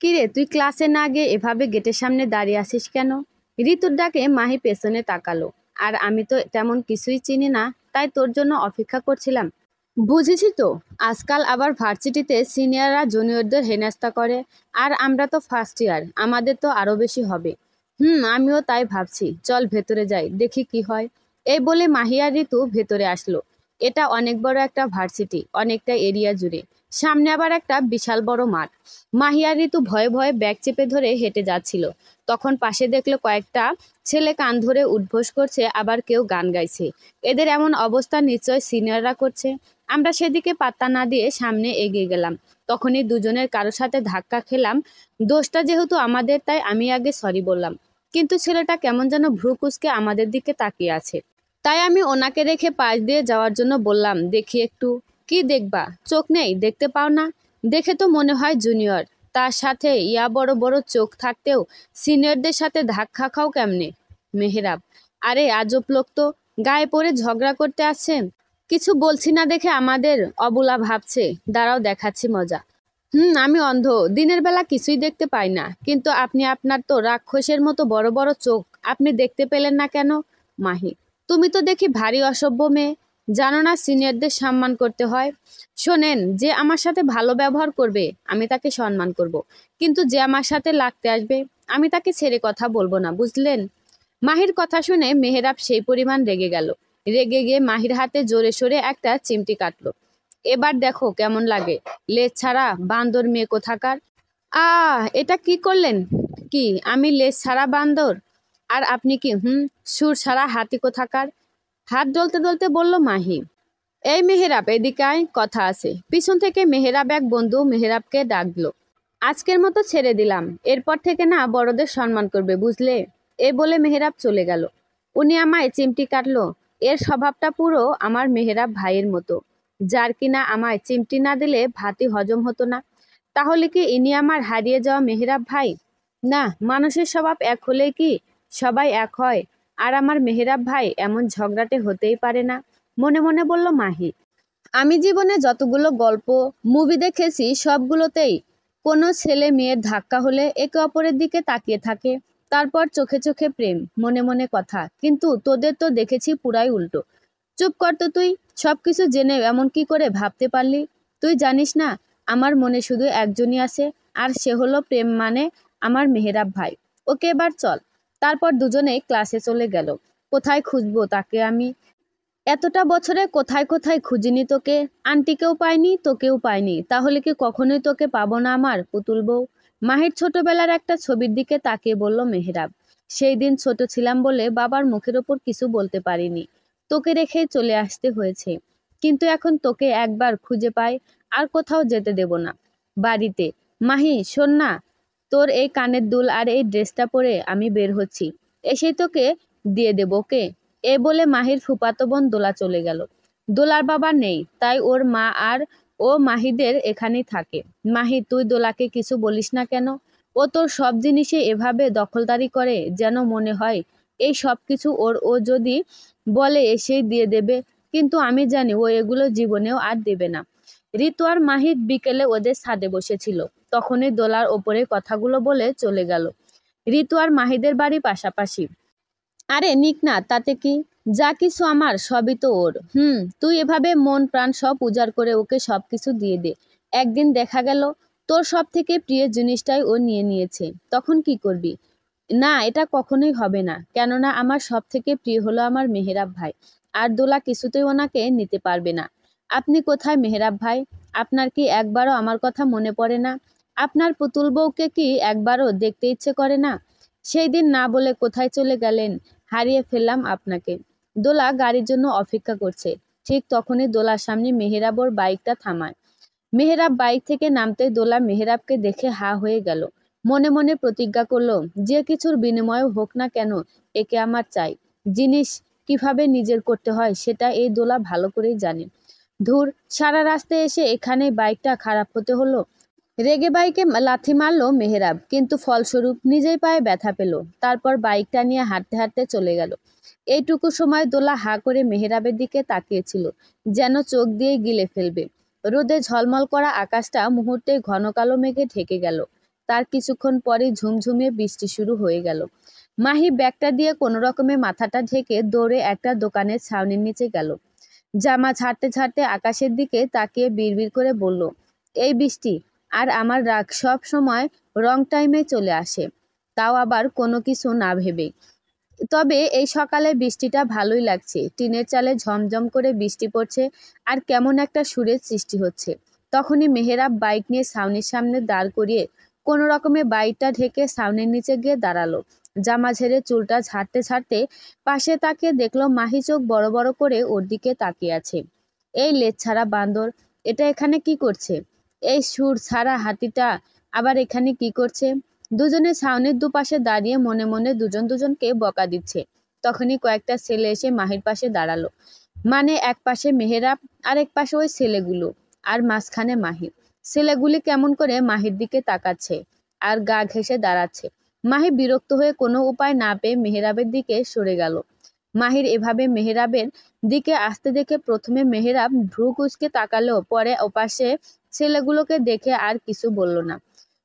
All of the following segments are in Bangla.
কিরে, তুই ক্লাসে না গিয়ে এভাবে গেটের সামনে দাঁড়িয়ে আছিস কেন? ঋতুর ডাকে মাহি পেছনে তাকালো। আর আমি তো তেমন কিছুই চিনি না, তাই তোর জন্য অপেক্ষা করছিলাম। বুঝেছি তো, আজকাল আবার ভার্সিটিতে সিনিয়ররা জুনিয়রদের হেনস্থা করে। আর আমরা তো ফার্স্ট ইয়ার, আমাদের তো আরো বেশি হবে। আমিও তাই ভাবছি, চল ভেতরে যাই, দেখি কি হয়। এই বলে মাহি আর ঋতু ভেতরে আসলো। এটা অনেক বড় একটা ভার্সিটি, অনেকটা এরিয়া জুড়ে। সামনে আবার একটা বিশাল বড় মাঠ। মাহি আর ঋতু ভয়ে ভয়ে ব্যাগ চেপে ধরে হেঁটে যাচ্ছিল। তখন পাশে দেখলো কয়েকটা ছেলে কান ধরে উঠবোস করছে, আবার কেউ গান গাইছে। এদের এমন অবস্থা নিশ্চয় সিনিয়ররা করছে। আমরা সেদিকে পাত্তা না দিয়ে সামনে এগিয়ে গেলাম। তখনই দুজনের কারোর সাথে ধাক্কা খেলাম। দোষটা যেহেতু আমাদের, তাই আমি আগে সরি বললাম। কিন্তু ছেলেটা কেমন যেন ভ্রু কুঁচকে আমাদের দিকে তাকিয়ে আছে। তাই আমি ওনাকে রেখে পাশ দিয়ে যাওয়ার জন্য বললাম, দেখি একটু। কি দেখবা? চোখ নেই, দেখতে পাও না? দেখে তো মনে হয় জুনিয়র, তার সাথে ইয়া বড় বড় চোখ থাকতেও সিনিয়রদের সাথে ধাক্কা খাও কেমনে? মেহেরাব: আরে আজব লোক তো, গায়ে পড়ে ঝগড়া করতে আসছেন। কিছু বলছি না দেখে আমাদের অবুলা ভাবছে, দাঁড়াও দেখাচ্ছি মজা। আমি অন্ধ, দিনের বেলা কিছুই দেখতে পাই না, কিন্তু আপনার তো রাক্ষসের মতো বড় বড় চোখ, আপনি দেখতে পেলেন না কেন? মাহি: তুমি তো দেখি ভারী অসভ্য মেয়ে, জানো না সিনিয়রদের সম্মান করতে হয়? শোনেন, যে আমার সাথে ভালো ব্যবহার করবে আমি তাকে সম্মান করব, কিন্তু যে আমার সাথে লাগতে আসবে আমি তাকে ছেড়ে কথা বলবো না, বুঝলেন? মাহির কথা শুনে মেহেরাব সেই পরিমাণ রেগে গেল। রেগে গিয়ে মাহির হাতে জোরে সোরে একটা চিমটি কাটলো। এবার দেখো কেমন লাগে, লেজ ছাড়া বান্দর মেয়ে কোথাকার। এটা কি করলেন? কি আমি লেজ ছাড়া বান্দর? আর আপনি কি সুর ছাড়া হাতি কোথাকার? হাত ডলতে ডলতে বলল মাহি। এই মেহেরাব, এদিকে আয়, কথা আছে। পিছন থেকে মেহেরাব এক বন্ধু মেহেরাবকে ডাকলো। আজকের মতো ছেড়ে দিলাম, এরপর থেকে না বড়দের সম্মান করবে, বুঝলে? এই বলে মেহেরাব চলে গেল। উনি আমায় চিমটি কাটলো। এর স্বভাবটা পুরো আমার মেহেরাব ভাইয়ের মতো, যার কিনা আমায় চিমটি না দিলে ভাতই হজম হতো না। তাহলে কি ইনি আমার হারিয়ে যাওয়া মেহেরাব ভাই? না, মানুষের স্বভাব এক হলে কি সবাই এক হয়? আর আমার মেহেরাব ভাই এমন ঝগড়াটে হতেই পারে না, মনে মনে বলল মাহি। আমি জীবনে যতগুলো গল্প, মুভি দেখেছি সবগুলোতেই কোনো ছেলে মেয়ের ধাক্কা হলে একে অপরের দিকে তাকিয়ে থাকে, তারপর চোখে চোখে প্রেম, মনে মনে কথা। কিন্তু তোদের তো দেখেছি পুরাই উল্টো। চুপ কর তো তুই, সবকিছু জেনেও এমন কি করে ভাবতে পারলি? তুই জানিস না আমার মনে শুধু একজনই আছে, আর সে হলো প্রেম, মানে আমার মেহেরাব ভাই। ওকে, এবার চল। তারপর দুজনেই ক্লাসে চলে গেল। কোথায় খুঁজবো তাকে আমি? এতটা বছরে কোথায় কোথায় খুঁজিনি তোকে। আন্টিকেও পাইনি, তোকেও পাইনি, তাহলে কি কখনোই তোকে পাবো না আমার পুতুল বউ? মাহির ছোটবেলার একটা ছবির দিকে তাকিয়ে বলল মেহেরাব। সেই দিন ছোট ছিলাম বলে বাবার মুখের ওপর কিছু বলতে পারিনি, তোকে রেখেই চলে আসতে হয়েছে। কিন্তু এখন তোকে একবার খুঁজে পাই, আর কোথাও যেতে দেব না, বাড়িতে। মাহি শোন না, তোর এই কানের দুল আর এই ড্রেসটা পরে আমি বের হচ্ছি, এসেই তোকে দিয়ে দেবো, ওকে? এ বলে মাহির ফুফাতো বোন দোলা চলে গেল। দোলার বাবা নেই, তাই ওর মা আর ও মাহিদের এখানেই থাকে। মাহি, তুই দোলাকে কিছু বলিস না কেন? ও তোর সব জিনিসে এভাবে দখলদারি করে, যেন মনে হয় এই সব কিছু ওর। ও যদি বলে এসেই দিয়ে দেবে, কিন্তু আমি জানি ও এগুলো জীবনেও আর দেবে না। ঋতু আর মাহিদ বিকেলে ওদের ছাদে বসেছিল, তখনই দোলার ওপরে কথাগুলো বলে চলে গেল। ঋতু আর মাহিদের বাড়ি পাশাপাশি। আরে নিক না, তাতে কি? যা কিছু আমার সবই তো ওর। তুই এভাবে মন প্রাণ সব উজাড় করে ওকে সবকিছু দিয়ে দে। একদিন দেখা গেল তোর সব থেকে প্রিয় জিনিসটাই ও নিয়ে নিয়েছে, তখন কি করবি? না, এটা কখনোই হবে না, কেননা আমার সব থেকে প্রিয় হলো আমার মেহেরাব ভাই। আর দোলা কিছুতেই ওনাকে নিতে পারবে না। আপনি কোথায় মেহেরাব ভাই? আপনার কি একবারও আমার কথা মনে পড়ে না? আপনার পুতুল বউকে কি একবারও দেখতে ইচ্ছে করে না? সেই দিন না বলে কোথায় চলে গেলেন? হারিয়ে ফেললাম আপনাকে। দোলা গাড়ির জন্য অপেক্ষা করছে। ঠিক তখনই দোলার সামনে মেহেরাব ওর বাইকটা থামায়। মেহেরাব বাইক থেকে নামতেই দোলা মেহেরাবকে দেখে হা হয়ে গেল। মনে মনে প্রতিজ্ঞা করলো, যে কিছুর বিনিময়ে হোক না কেন একে আমার চাই। জিনিস কিভাবে নিজের করতে হয় সেটা এই দোলা ভালো করেই জানে। ধুর, সারা রাস্তায় এসে এখানে বাইকটা খারাপ হতে হলো। রেগে বাইকে লাথি মারলো মেহেরাব, কিন্তু ফলস্বরূপ নিজেই পায়ে ব্যথা পেল। তারপর বাইকটা নিয়ে হাঁটতে হাঁটতে চলে গেল। এইটুকু সময় দোলা হা করে মেহেরাবের দিকে তাকিয়েছিল, যেন চোখ দিয়ে গিলে ফেলবে। রোদে ঝলমল করা আকাশটা মুহূর্তে ঘন কালো মেঘে ঢেকে গেল। তার কিছুক্ষণ পরেই ঝুমঝুমিয়ে বৃষ্টি শুরু হয়ে গেল। মাহি ব্যাগটা দিয়ে কোনো রকমে মাথাটা ঢেকে দৌড়ে একটা দোকানের ছাউনির নিচে গেল। জামা ছাড়তে ছাড়তে আকাশের দিকে তাকিয়ে বিড়বিড় করে বলল, এই বৃষ্টি আর আমার রাগ সব সময় রং টাইমে চলে আসে, তাও আবার কোনো কিছু না ভেবে। তবে এই সকালে বৃষ্টিটা ভালোই লাগছে। টিনের চালে ঝমঝম করে বৃষ্টি পড়ছে আর কেমন একটা সুরের সৃষ্টি হচ্ছে। তখনই মেহেরাব বাইক নিয়ে ছাউনির সামনে দাঁড় করিয়ে কোনো রকমে বাইকটা ঢেকে ছাউনির নিচে গিয়ে দাঁড়ালো। জামা ঝেড়ে চুলটা ঝাড়তে ছাড়তে পাশে তাকিয়ে দেখলো মাহি চোখ বড় বড় করে ওর দিকে তাকিয়ে আছে। এই লেজ ছাড়া বান্দর, এটা এখানে কি করছে? এই সুর ছাড়া হাতিটা আবার এখানে কি করছে? দুজনে ছাউনির দুপাশে দাঁড়িয়ে মনে মনে দুজন দুজনকে বকা দিচ্ছে। তখনই কয়েকটা ছেলে এসে মাহির পাশে দাঁড়ালো। মানে এক পাশে মেহেরাব আর এক পাশে ওই ছেলেগুলো, আর মাঝখানে মাহি। ছেলেগুলি কেমন করে মাহির দিকে তাকাচ্ছে আর গা ঘেঁষে দাঁড়াচ্ছে। মাহি বিরক্ত হয়ে কোনো উপায় না পেয়ে মেহেরাবের দিকে সরে গেল। মাহির এভাবে মেহেরাবের দিকে আসতে দেখে প্রথমে মেহেরাব ভ্রু কুঁচকে তাকালেও পরে ওপাশে ছেলেগুলোকে দেখে আর কিছু বলল না।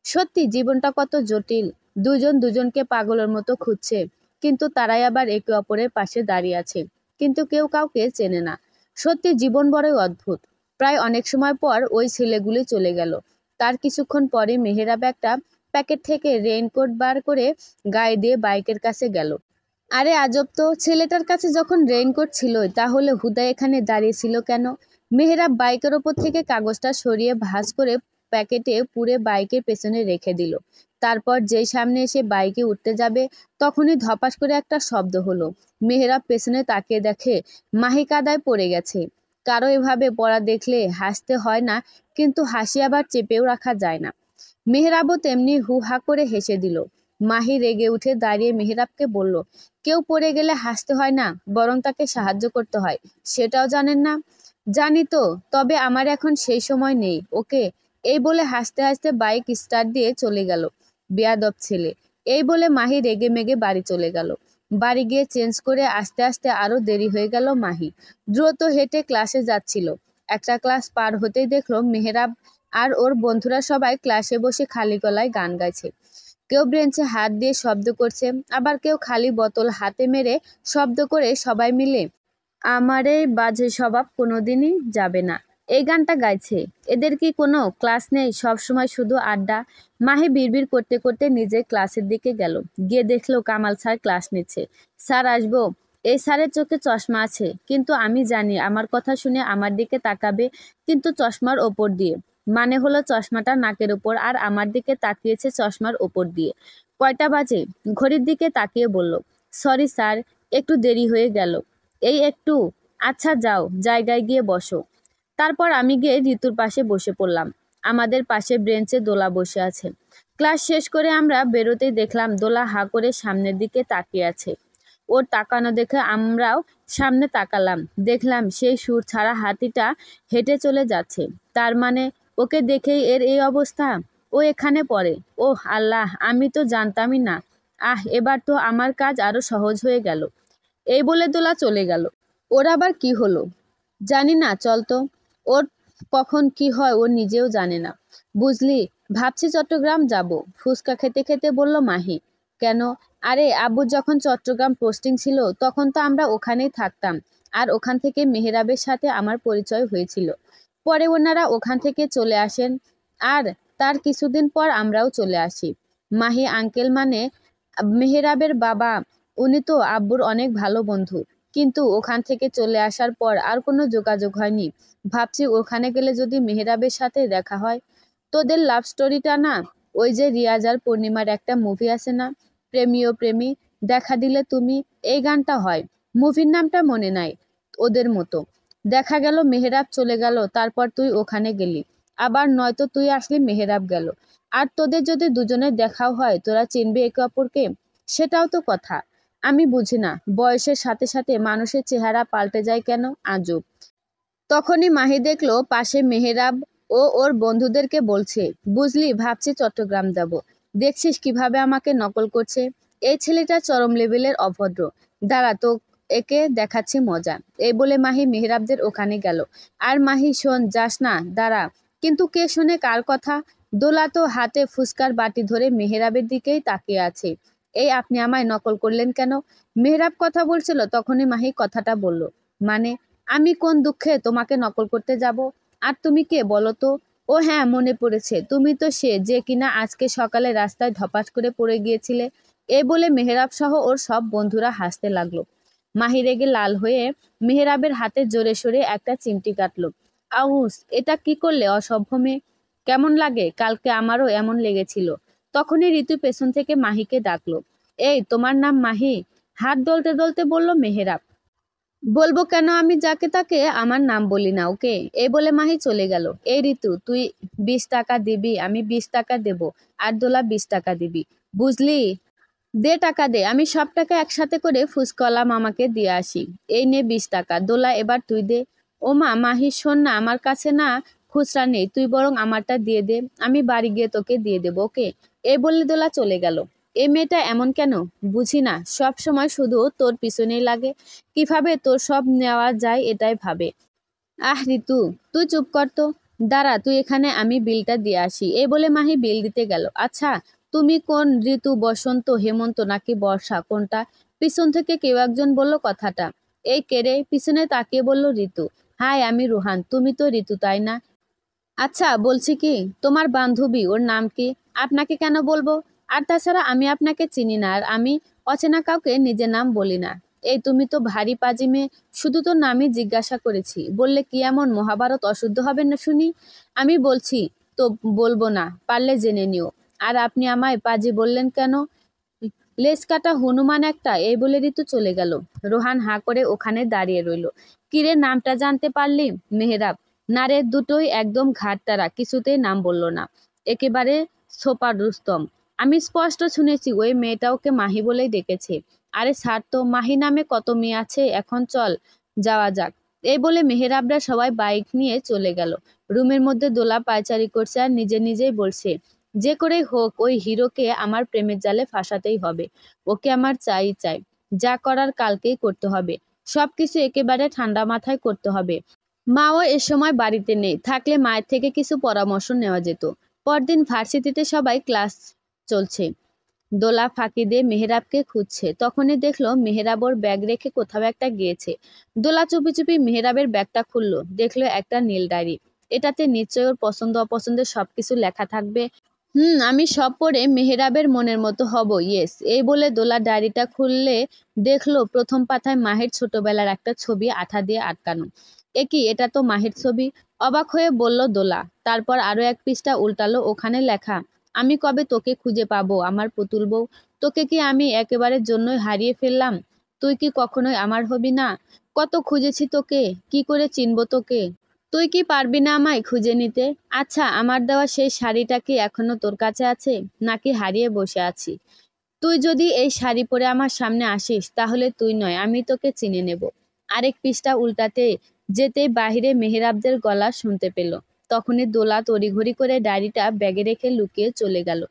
সত্যি জীবনটা কত জটিল। দুজন দুজনকে পাগলের মতো খুঁজছে, কিন্তু তারাই আবার একে অপরের পাশে দাঁড়িয়ে আছে, কিন্তু কেউ কাউকে চেনে না। সত্যি জীবন বড়ই অদ্ভুত। প্রায় অনেক সময় পর ওই ছেলেগুলি চলে গেল। তার কিছুক্ষণ পরে মেহেরাব একটা প্যাকেট থেকে রেইনকোট বার করে গায়ে দিয়ে বাইকের কাছে গেল। আরে আজব তো, ছেলেটার কাছে যখন রেইনকোট ছিলই তাহলে হুদা এখানে দাঁড়িয়ে ছিল কেন? মেহেরাব বাইকের ওপর থেকে কাগজটা সরিয়ে ভাঁজ করে প্যাকেটে পুরে বাইকের পেছনে রেখে দিল। তারপর যেই সামনে এসে বাইকে উঠতে যাবে তখনই ধপাস করে একটা শব্দ হলো। মেহেরাব পেছনে তাকিয়ে দেখে মাহি কাদায় পড়ে গেছে। কারো এভাবে পড়া দেখলে হাসতে হয় না, কিন্তু হাসি আবার চেপেও রাখা যায় না। মেহেরাবও তেমনি হু হা করে হেসে দিল। মাহি রেগে উঠে দাঁড়িয়ে মেহেরাবকে বলল, কেউ পড়ে গেলে হাসতে হয় না, বরং তাকে সাহায্য করতে হয়, সেটাও জানেন না? জানি তো, তবে আমার এখন সেই সময় নেই, ওকে। এই বলে হাসতে হাসতে বাইক স্টার্ট দিয়ে চলে গেল। বেয়াদব ছেলে। এই বলে মাহি রেগে মেগে বাড়ি চলে গেল। বাড়ি গিয়ে চেঞ্জ করে আস্তে আস্তে আরো দেরি হয়ে গেল। মাহি দ্রুত হেঁটে ক্লাসে যাচ্ছিল। একটা ক্লাস পার হতেই দেখলো মেহেরাব আর ওর বন্ধুরা সবাই ক্লাসে বসে খালি গলায় গান গাইছে। কেউ বেঞ্চে হাত দিয়ে শব্দ করছে, আবার কেউ খালি বোতল হাতে মেরে শব্দ করে সবাই মিলে আমার এই বাজে স্বভাব কোনোদিনই যাবে না এই গানটা গাইছে। এদের কি কোনো ক্লাস নেই, সব সময় শুধু আড্ডা? মাহি বিড়বিড় করতে করতে নিজের ক্লাসের দিকে গেল। গিয়ে দেখলো কামাল স্যার ক্লাস নিচ্ছে। স্যার আসবো? এই স্যারের চোখে চশমা আছে, কিন্তু আমি জানি আমার কথা শুনে আমার দিকে তাকাবে, কিন্তু চশমার ওপর দিয়ে। মানে হলো চশমাটা নাকের উপর, আর আমার দিকে তাকিয়েছে চশমার ওপর দিয়ে। কয়টা বাজে? ঘড়ির দিকে তাকিয়ে বলল, সরি স্যার, একটু দেরি হয়ে গেল। এই একটু? আচ্ছা যাও, জায়গায় গিয়ে বসো। তারপর আমি গিয়ে ঋতুর পাশে বসে পড়লাম। আমাদের পাশে বেঞ্চে দোলা বসে আছে। ক্লাস শেষ করে আমরা বেরোতেই দেখলাম দোলা হা করে সামনের দিকে তাকিয়ে আছে। ওর তাকানো দেখে আমরাও সামনে তাকালাম। দেখলাম সেই সুর ছাড়া হাতিটা হেঁটে চলে যাচ্ছে। তার মানে ওকে দেখেই এর এই অবস্থা। ও এখানে পড়ে? ওহ আল্লাহ, আমি তো জানতামই না। এবার তো আমার কাজ আরো সহজ হয়ে গেল। এই বলে দোলা চলে গেল। ওর আবার কি হলো জানি না, চল তো। ওর কখন কি হয় ও নিজেও জানে না। বুঝলি, ভাবছি চট্টগ্রাম যাব, ফুচকা খেতে খেতে বলল মাহি। কেন? আরে আব্বুর যখন চট্টগ্রাম পোস্টিং ছিল তখন তো আমরা ওখানেই থাকতাম, আর ওখান থেকে মেহেরাবের সাথে আমার পরিচয় হয়েছিল। পরে ওনারা ওখান থেকে চলে আসেন, আর তার কিছুদিন পর আমরাও চলে আসি। মাহি আঙ্কেল মানে মেহেরাবের বাবা, উনি তো আব্বুর অনেক ভালো বন্ধু। কিন্তু ওখান থেকে চলে আসার পর আর কোনো যোগাযোগ হয়নি। ভাবছি ওখানে গেলে যদি মেহেরাবের সাথে দেখা হয়। তোদের লাভ স্টোরিটা না, ওই যে রিয়াজ আর পূর্ণিমার একটা মুভি আছে না, প্রেমী ও প্রেমী, দেখা দিলে তুমি, এই গানটা হয়। মুভির নামটা মনে নাই। ওদের মতো দেখা গেল মেহেরাব চলে গেল, তারপর তুই ওখানে গেলি। আবার নয়তো তুই আসলি, মেহেরাব গেল। আর তোদের যদি দুজনের দেখাও হয়, তোরা চিনবি একে অপরকে? সেটাও তো কথা। আমি বুঝি না, বয়সের সাথে সাথে মানুষের চেহারা পাল্টে যায় কেন, আজব। তখনই মাহি দেখলো পাশে মেহেরাব ও ওর বন্ধুদেরকে বলছে, বুঝলি, ভাবছি চট্টগ্রাম যাব। দেখছিস কিভাবে আমাকে নকল করছে? এই ছেলেটা চরম লেভেলের অভদ্র। দাঁড়া, তো একে দেখাচ্ছি মজা। এই বলে মাহি মেহেরাবদের ওখানে গেল। আর মাহি, শোন, যাস না, দাঁড়া। কিন্তু কে শোনে কার কথা? দোলা তো হাতে ফুসকার বাটি ধরে মেহেরাবের দিকেই তাকিয়ে আছে। এই আপনি আমায় নকল করলেন কেন? মেহেরাব কথা বলছিল, তখনই মাহি কথাটা বলল। মানে, আমি কোন দুঃখে তোমাকে নকল করতে যাব? আর তুমি কে বলো তো? ও হ্যাঁ, মনে পড়েছে, তুমি তো সে যে কিনা আজকে সকালে রাস্তায় ধপাস করে পড়ে গিয়েছিলে। এই বলে মেহেরাব সহ ওর সব বন্ধুরা হাসতে লাগলো। মাহি রেগে লাল হয়ে মেহেরাবের হাতে জোরে সোরে একটা চিমটি কাটলো। আউস, এটা কি করলে অসভ্য মেয়ে? কেমন লাগে? কালকে আমারও এমন লেগেছিল। তখনই ঋতু পেছন থেকে মাহিকে ডাকলো। এই, তোমার নাম মাহি? হাত দলতে দলতে বলল মেহেরাব। বলবো কেন? আমি যাকে তাকে আমার নাম বলি না, ওকে? এই বলে মাহি চলে গেল। এই ঋতু, তুই 20 টাকা দিবি, আমি 20 টাকা দেব, আর দোলা 20 টাকা দিবি, বুঝলি? দে, টাকা দে, আমি সব টাকা একসাথে করে ফুসকলা মামাকে দিয়ে আসি। এই নে 20 টাকা। দোলা, এবার তুই দে। ও মা, মাহি শোন না, আমার কাছে না খুচরা নেই, তুই বরং আমারটা দিয়ে দে, আমি বাড়ি গিয়ে তোকে দিয়ে দেবো, ওকে? এই বলে দোলা চলে গেল। এই মেয়েটা এমন কেন বুঝি না, সব সময় শুধু তোর পিছনেই লাগে, কিভাবে তোর সব নেওয়া যায় এটাই ভাবে। আহ ঋতু, তুই চুপ কর তো। দাঁড়া তুই এখানে, আমি বিলটা দিয়ে আসি। এই বলে মাহি বিল দিতে গেল। আচ্ছা, তুমি কোন ঋতু, বসন্ত, হেমন্ত নাকি বর্ষা, কোনটা? পিছন থেকে কেউ একজন বলল কথাটা। এই কেড়ে? পিছনে তাকিয়ে বলল ঋতু। হাই, আমি রুহান, তুমি তো ঋতু, তাই না? আচ্ছা, বলছি কি, তোমার বান্ধবী, ওর নাম কি? আপনাকে কেন বলবো? আর তাছাড়া আমি আপনাকে চিনি না, আর আমি অচেনা কাউকে নিজের নাম বলি না। এই, তুমি তো ভারী পাজি মেয়ে, শুধু তো নামই জিজ্ঞাসা করেছি, বললে কি এমন মহাভারত অশুদ্ধ হবে না শুনি? আমি বলছি তো বলবো না, পারলে জেনে নিও। আর আপনি আমায় পাজি বললেন কেন? লেজ কাটা হনুমান একটা। এই বলে ঋতু চলে গেল। রোহান হাঁ করে ওখানে দাঁড়িয়ে রইল। কিরে, নামটা জানতে পারলি? মেহেরাব। না রে, দুটোই একদম ঘাটতারা, কিছুতেই নাম বলল না। একেবারে সোপার রুস্তম। আমি স্পষ্ট শুনেছি ওই মেয়েটা ওকে মাহি বলেই ডেকেছে। আরে ছাড় তো, মাহি নামে কত মেয়ে আছে, এখন চল যাওয়া যাক। এই বলে মেহেরাবরা সবাই বাইক নিয়ে চলে গেল। রুমের মধ্যে দোলা পায়চারি করছে আর নিজে নিজেই বলছে, যে করেই হোক ওই হিরোকে আমার প্রেমের জালে ফাঁসাতেই হবে। ওকে আমার চাই চাই। যা করার কালকেই করতে হবে। সবকিছু একেবারে ঠান্ডা মাথায় করতে হবে। মাও এ সময় বাড়িতে নেই, থাকলে মায়ের থেকে কিছু পরামর্শ নেওয়া যেত। পরদিন ভার্সিটিতে সবাই ক্লাস চলছে। দোলা ফাঁকি দিয়ে মেহেরাবকে খুঁজছে, তখনই দেখলো মেহেরাব ওর ব্যাগ রেখে কোথাও একটা গিয়েছে। দোলা চুপি চুপি মেহেরাবের ব্যাগটা খুললো, দেখলো একটা নীল ডায়েরি। এটাতে নিশ্চয় ওর পছন্দ অপছন্দের সবকিছু লেখা থাকবে। আমি সব পড়ে মেহেরাবের মনের মতো হব, ইয়েস। এই বলে দোলা ডায়েরিটা খুললে দেখলো প্রথম পাতায় মাহির ছোটবেলার একটা ছবি আঠা দিয়ে আটকানো। এ কি, এটা তো মাহির ছবি! অবাক হয়ে বলল দোলা। তারপর আরো এক পৃষ্ঠা উল্টালো, ওখানে লেখা, আমি কবে তোকে খুঁজে পাবো আমার পুতুল বউ? তোকে কি আমি একেবারের জন্যই হারিয়ে ফেললাম? তুই কি কখনোই আমার হবি না? কত খুঁজেছি তোকে, কি করে চিনবো তোকে? তুই কি পারবি না আমায় খুঁজে নিতে? আচ্ছা, আমার দেওয়া সেই শাড়িটা কি এখনো তোর কাছে আছে, নাকি হারিয়ে বসে আছি? তুই যদি এই শাড়ি পরে আমার সামনে আসিস, তাহলে তুই নয়, আমি তোকে চিনে নেব। আরেক পৃষ্ঠা উল্টাতে যেতেই বাহিরে মেহেরাবদের গলা শুনতে পেল। তখনই দোলা তড়িঘড়ি করে ডায়েরিটা ব্যাগে রেখে লুকিয়ে চলে গেল।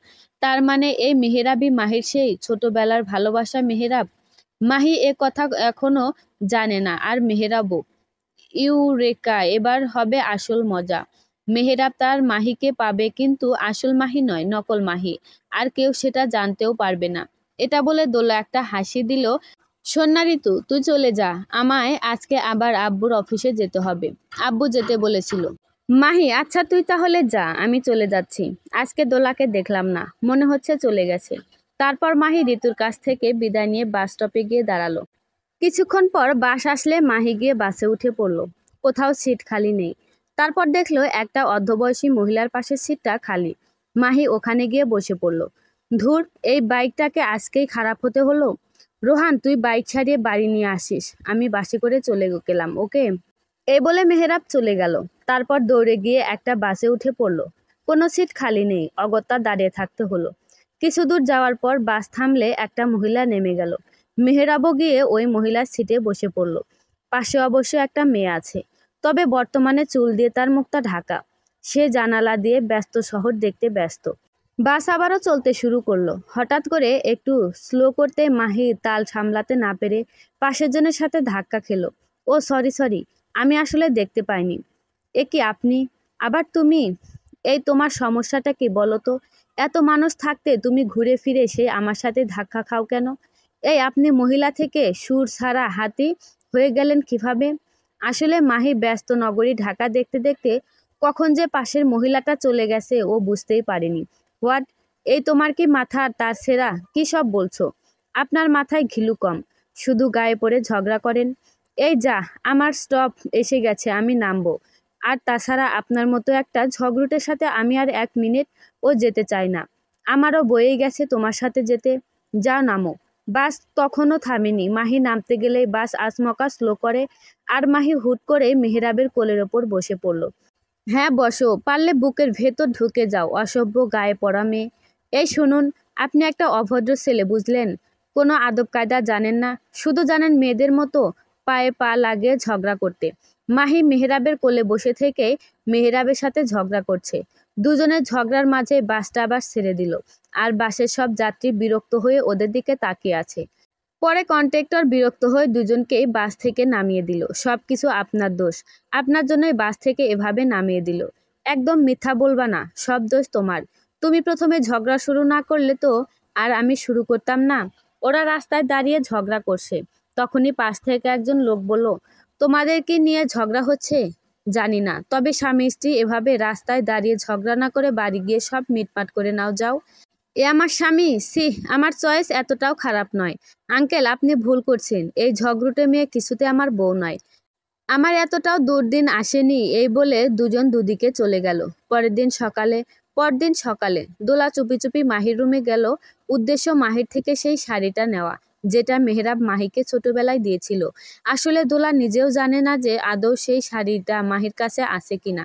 তার মানে এই মেহেরাবই মাহির সেই ছোটবেলার ভালোবাসা মেহেরাব? মাহি এ কথা এখনো জানে না, আর মেহেরাবও। ইউরেকা, এবার হবে আসল মজা। মেহেরাব তার মাহিকে পাবে, কিন্তু আসল মাহি নয়, নকল মাহি। আর কেউ সেটা জানতেও পারবে না। এটা বলে দোলা একটা হাসি দিল। শোন না ঋতু, তুই চলে যা, আমায় আজকে আবার আব্বুর অফিসে যেতে হবে, আব্বু যেতে বলেছিল। মাহি, আচ্ছা তুই তাহলে যা, আমি চলে যাচ্ছি। আজকে দোলাকে দেখলাম না, মনে হচ্ছে চলে গেছে। তারপর মাহি ঋতুর কাছ থেকে বিদায় নিয়ে বাস স্টপে গিয়ে দাঁড়ালো। কিছুক্ষণ পর বাস আসলে মাহি গিয়ে বাসে উঠে পড়ল। কোথাও সিট খালি নেই। তারপর দেখলো একটা অর্ধবয়সী মহিলার পাশের সিটটা খালি। মাহি ওখানে গিয়ে বসে পড়ল। ধুর, এই বাইকটাকে আজকেই খারাপ হতে হলো। রোহান, তুই বাইক ছাড়িয়ে বাড়ি নিয়ে আসিস, আমি বাসে করে চলে গেলাম, ওকে? এই বলে মেহেরাব চলে গেল। তারপর দৌড়ে গিয়ে একটা বাসে উঠে পড়ল। কোনো সিট খালি নেই, অগত্যা দাঁড়িয়ে থাকতে হলো। কিছু দূর যাওয়ার পর বাস থামলে একটা মহিলা নেমে গেল। মেহেরাবও গিয়ে ওই মহিলার সিটে বসে পড়ল। পাশে অবশ্য একটা মেয়ে আছে, তবে বর্তমানে চুল দিয়ে তার মুখটা ঢাকা। সে জানালা দিয়ে ব্যস্ত শহর দেখতে ব্যস্ত। বাস আবারও চলতে শুরু করলো। হঠাৎ করে একটু স্লো করতে মাহি তাল সামলাতে না পেরে পাশের জনের সাথে ধাক্কা খেলো। ও সরি সরি, আমি আসলে দেখতে পাইনি। এ কি আপনি? আবার তুমি? এই তোমার সমস্যাটা কি বলো তো? এত মানুষ থাকতে তুমি ঘুরে ফিরে সেই আমার সাথে ধাক্কা খাও কেন? এই আপনি মহিলা থেকে সুর ছাড়া হাতি হয়ে গেলেন কিভাবে? আসলে মাহি ব্যস্ত নগরী ঢাকা দেখতে দেখতে কখন যে পাশের মহিলাটা চলে গেছে ও বুঝতেই পারেনি। হোয়াট? এই তোমার কি মাথা তার ছেঁড়া? কি সব বলছো? আপনার মাথায় ঘিলু কম, শুধু গায়ে পড়ে ঝগড়া করেন। এই যা, আমার স্টপ এসে গেছে, আমি নামবো। আর তাছাড়া আপনার মতো একটা ঝগড়ুটের সাথে আমি আর 1 মিনিট ও যেতে চাই না। আমারও বয়েই গেছে তোমার সাথে যেতে। যাও নামো। বাস তখনও থামেনি। মাহি নামতে গেলেই বাস আচমকা স্লো করে আর মাহি হুট করে মেহেরাবের কোলের ওপর বসে পড়ল। হ্যাঁ বসো, পারলে বুকের ভেতর ঢুকে যাও, অসভ্য গায়ে পড়া মেয়ে। এই শুনুন, আপনি একটা অভদ্র ছেলে, বুঝলেন? কোনো আদব কায়দা জানেন না, শুধু জানেন মেয়েদের মতো পায়ে পা লাগিয়ে ঝগড়া করতে। মাহি মেহেরাবের কোলে বসে থেকে মেহেরাবের সাথে ঝগড়া করছে। দুজনের ঝগড়ার মাঝে বাসটা আবার ছেড়ে দিল, আর বাসের সব যাত্রী বিরক্ত হয়ে ওদের দিকে তাকিয়ে আছে। পরে কন্ট্রাক্টর বিরক্ত হয়ে দুজনকেই বাস থেকে নামিয়ে দিল। সবকিছু আপনার দোষ, আপনার জন্যই বাস থেকে এভাবে নামিয়ে দিল। একদম মিথ্যা বলবা না, সব দোষ তোমার। তুমি প্রথমে ঝগড়া শুরু না করলে তো আর আমি শুরু করতাম না। ওরা রাস্তায় দাঁড়িয়ে ঝগড়া করছে, তখনই পাশ থেকে একজন লোক বলল, তোমাদের কি নিয়ে ঝগড়া হচ্ছে? জানি না, তবে স্বামী স্ত্রী এভাবে রাস্তায় দাঁড়িয়ে ঝগড়া না করে বাড়ি গিয়ে সব মিটমাট করে নাও, যাও। এ আমার স্বামী? সি, আমার চয়েস এতটাও খারাপ নয়। আঙ্কেল, আপনি ভুল করছেন, এই ঝগড়ুটে মেয়ে কিছুতে আমার বউ নয়। আমার এতটাও দুর্দিন আসেনি। এই বলে দুজন দুদিকে চলে গেল। পরদিন সকালে দোলা চুপি চুপি মাহির রুমে গেল। উদ্দেশ্য মাহির থেকে সেই শাড়িটা নেওয়া, যেটা মেহরাব মাহিকে ছোটবেলায় দিয়েছিল। আসলে দোলা নিজেও জানে না যে আদৌ সেই শাড়িটা মাহির কাছে আছে কিনা।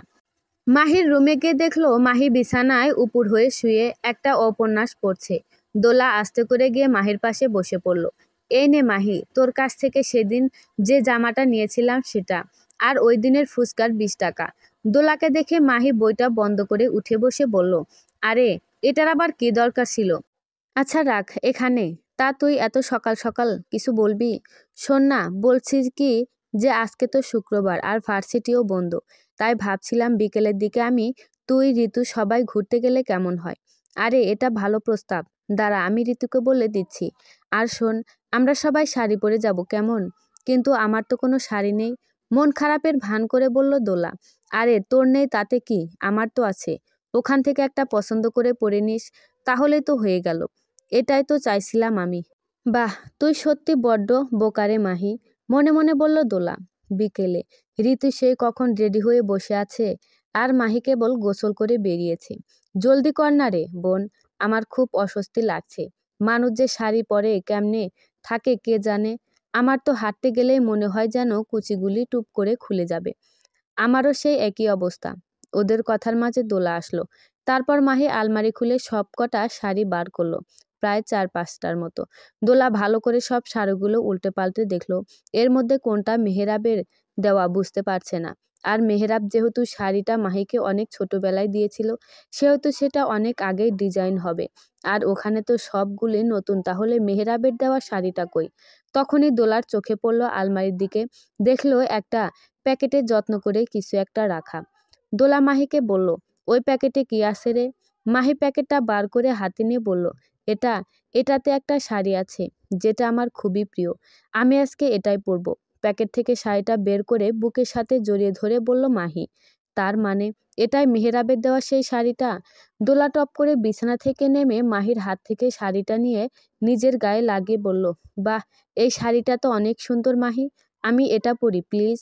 মাহির রুমে গিয়ে দেখলো মাহি বিছানায় উপুর হয়ে শুয়ে একটা উপন্যাস পড়ছে। দোলা আস্তে করে গিয়ে মাহির পাশে বসে পড়ল। এই নে মাহি, তোর কাছ থেকে সেদিন যে জামাটা নিয়েছিলাম সেটা, আর ওই দিনের ফুচকার 20 টাকা। দোলাকে দেখে মাহি বইটা বন্ধ করে উঠে বসে বলল, আরে, এটার আবার কি দরকার ছিল? আচ্ছা রাখ এখানে। তা তুই এত সকাল সকাল কিছু বলবি? শোন না, বলছি কি যে আজকে তো শুক্রবার আর ভার্সিটিও বন্ধ, তাই ভাবছিলাম বিকেলের দিকে আমি, তুই, ঋতু সবাই ঘুরতে গেলে কেমন হয়? আরে এটা ভালো প্রস্তাব, দাঁড়া আমি ঋতুকে বলে দিচ্ছি। আর শোন, আমরা সবাই শাড়ি পরে যাব, কেমন? কিন্তু আমার তো কোনো শাড়ি নেই, মন খারাপের ভান করে বলল দোলা। আরে তোর নেই তাতে কি, আমার তো আছে। ওখান থেকে একটা পছন্দ করে পরে নিস, তাহলেই তো হয়ে গেল। এটাই তো চাইছিলাম আমি। বাহ, তুই সত্যি বড্ড বোকারে মাহি, মনে মনে বলল দোলা। বিকেলে ঋতু সেই কখন রেডি হয়ে বসে আছে, আর মাহি কেবল গোসল করে বেরিয়েছে। জলদি কর না রে বোন, আমার খুব অস্বস্তি লাগছে। মানুষ যে শাড়ি পরে কেমনে থাকে কে জানে। আমার তো হাঁটতে গেলেই মনে হয় যেন কুচিগুলি টুপ করে খুলে যাবে। আমারও সেই একই অবস্থা। ওদের কথার মাঝে দোলা আসলো। তারপর মাহি আলমারি খুলে সব কটা শাড়ি বার করলো, প্রায় 4-5টার মতো। দোলা ভালো করে সব শাড়িগুলো উল্টে পাল্টে দেখলো, এর মধ্যে কোনটা মেহেরাবের দেওয়া বুঝতে পারছে না। আর মেহেরাব যেহেতু শাড়িটা মাহিকে অনেক ছোটবেলায় দিয়েছিল, সেহেতু সেটা অনেক আগেই ডিজাইন হবে। আর ওখানে তো সবগুলি নতুন, তাহলে মেহেরাবের দেওয়া শাড়িটা কই? তখনই দোলার চোখে পড়লো আলমারির দিকে, দেখলো একটা প্যাকেটে যত্ন করে কিছু একটা রাখা। দোলা মাহিকে বলল, ওই প্যাকেটে কি আছে রে? মাহি প্যাকেটটা বার করে হাতে নিয়ে বলল, এটা, এটাতে একটা শাড়ি আছে, যেটা আমার খুবই প্রিয়। আমি আজকে এটাই পরবো। প্যাকেট থেকে শাড়িটা বের করে বুকের সাথে জড়িয়ে ধরে বলল মাহি, তার মানে এটাই মেহেরাবের দেওয়া সেই শাড়িটা? দোলা টপ করে বিছানা থেকে নেমে মাহির হাত থেকে শাড়িটা নিয়ে নিজের গায়ে লাগিয়ে বলল, বাহ, এই শাড়িটা তো অনেক সুন্দর মাহি, আমি এটা পরি প্লিজ।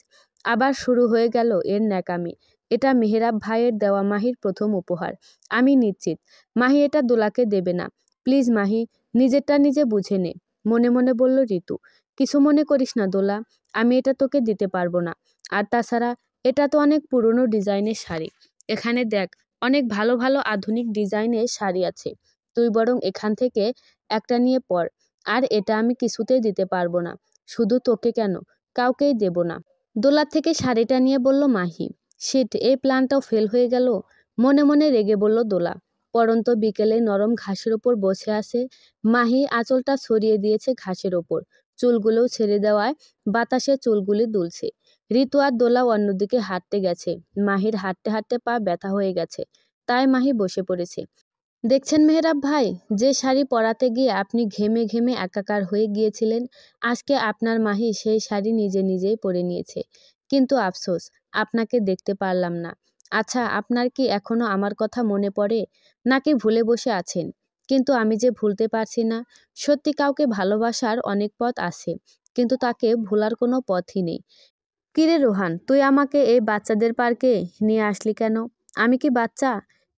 আবার শুরু হয়ে গেল এর ন্যাকামি। এটা মেহেরাব ভাইয়ের দেওয়া মাহির প্রথম উপহার। আমি নিশ্চিত মাহি এটা দোলাকে দেবে না। প্লিজ মাহি, নিজেরটা নিজে বুঝে নে, মনে মনে বলল ঋতু। কিছু মনে করিস না দোলা, আমি এটা তোকে দিতে পারবো না। আর তাছাড়া এটা তো অনেক পুরনো ডিজাইনের শাড়ি। এখানে দেখ, অনেক ভালো ভালো আধুনিক ডিজাইনের শাড়ি আছে। তুই বরং এখান থেকে একটা নিয়ে পর। আর এটা আমি কিছুতেই দিতে পারবো না। শুধু তোকে কেন, কাউকেই দেব না। দোলার থেকে শাড়িটা নিয়ে বলল মাহি। শিট, এই প্ল্যানটাও ফেল হয়ে গেল। মনে মনে রেগে বলল দোলা। পরন্ত বিকেলে নরম ঘাসের ওপর বসে আছে মাহি, আঁচলটা ছড়িয়ে দিয়েছে ঘাসের ওপর। চুলগুলোও ছেড়ে দেওয়ায় বাতাসে চুলগুলি দুলছে। ঋতু আর দোলা অন্যদিকে হাঁটতে গেছে। মাহির হাঁটতে হাঁটতে পা ব্যথা হয়ে গেছে। তাই মাহি বসে পড়েছে। দেখছেন মেহরাব ভাই, যে শাড়ি পরাতে গিয়ে আপনি ঘেমে ঘেমে একাকার হয়ে গিয়েছিলেন, আজকে আপনার মাহি সেই শাড়ি নিজে নিজেই পরে নিয়েছে। কিন্তু আফসোস, আপনাকে দেখতে পারলাম না। আচ্ছা, আপনার কি এখনো আমার কথা মনে পড়ে, নাকি ভুলে বসে আছেন? কিন্তু আমি যে ভুলতে পারছি না। সত্যি কাউকে ভালোবাসার অনেক পথ আছে, কিন্তু তাকে ভোলার কোনো পথই নেই। কিরে রোহান, তুই আমাকে এই বাচ্চাদের পার্কে নিয়ে আসলি কেন? আমি কি বাচ্চা?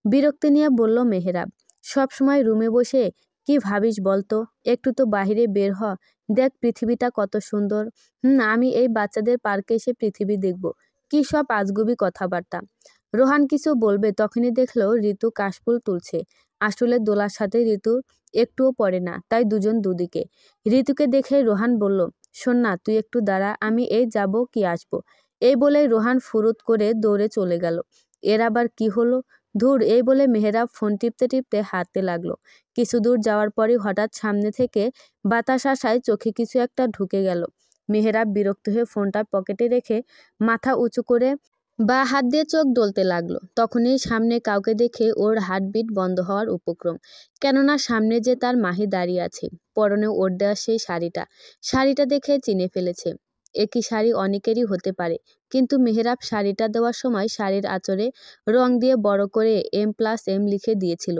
বিরক্তি নিয়ে বলল মেহরাব। সব সময় রুমে বসে কি ভাবিস বলতো? একটু তো বাইরে বের হ, দেখ পৃথিবীটা কত সুন্দর। আমি এই বাচ্চাদের পার্কে এসে পৃথিবী দেখব? কি সব আজগুবি কথাবার্তা। রোহান কিছু বলবে তখনই দেখলো ঋতু কাশফুল তুলছে। আসলে দোলার সাথে ঋতুর একটুও পড়ে না, তাই দুজন দুদিকে। ঋতুকে দেখে রোহান বলল, শোন না, তুই একটু দাঁড়া, আমি এই যাব কি আসবো। এই বলে রোহান ফুরুত করে দৌড়ে চলে গেল। এর আবার কি হলো? ধুর, এই বলে মেহরাব ফোন টিপতে টিপতে হাঁটতে লাগলো। কিছু দূর যাওয়ার পরই হঠাৎ সামনে থেকে বাতাস আসায় চোখে কিছু একটা ঢুকে গেল। মেহরাব বিরক্ত হয়ে ফোনটা পকেটে রেখে মাথা উঁচু করে বা হাত দিয়ে চোখ ডলতে লাগলো। তখনই সামনে কাউকে দেখে ওর হার্টবিট বন্ধ হওয়ার উপক্রম। কেননা সামনে যে তার মাহি দাঁড়িয়ে আছে, পরনে ওর দেওয়া সেই শাড়িটা দেখে চিনে ফেলেছে। একই শাড়ি অনেকেরই হতে পারে, কিন্তু মেহরাব শাড়িটা দেওয়ার সময় শাড়ির আঁচড়ে রং দিয়ে বড় করে M+M লিখে দিয়েছিল।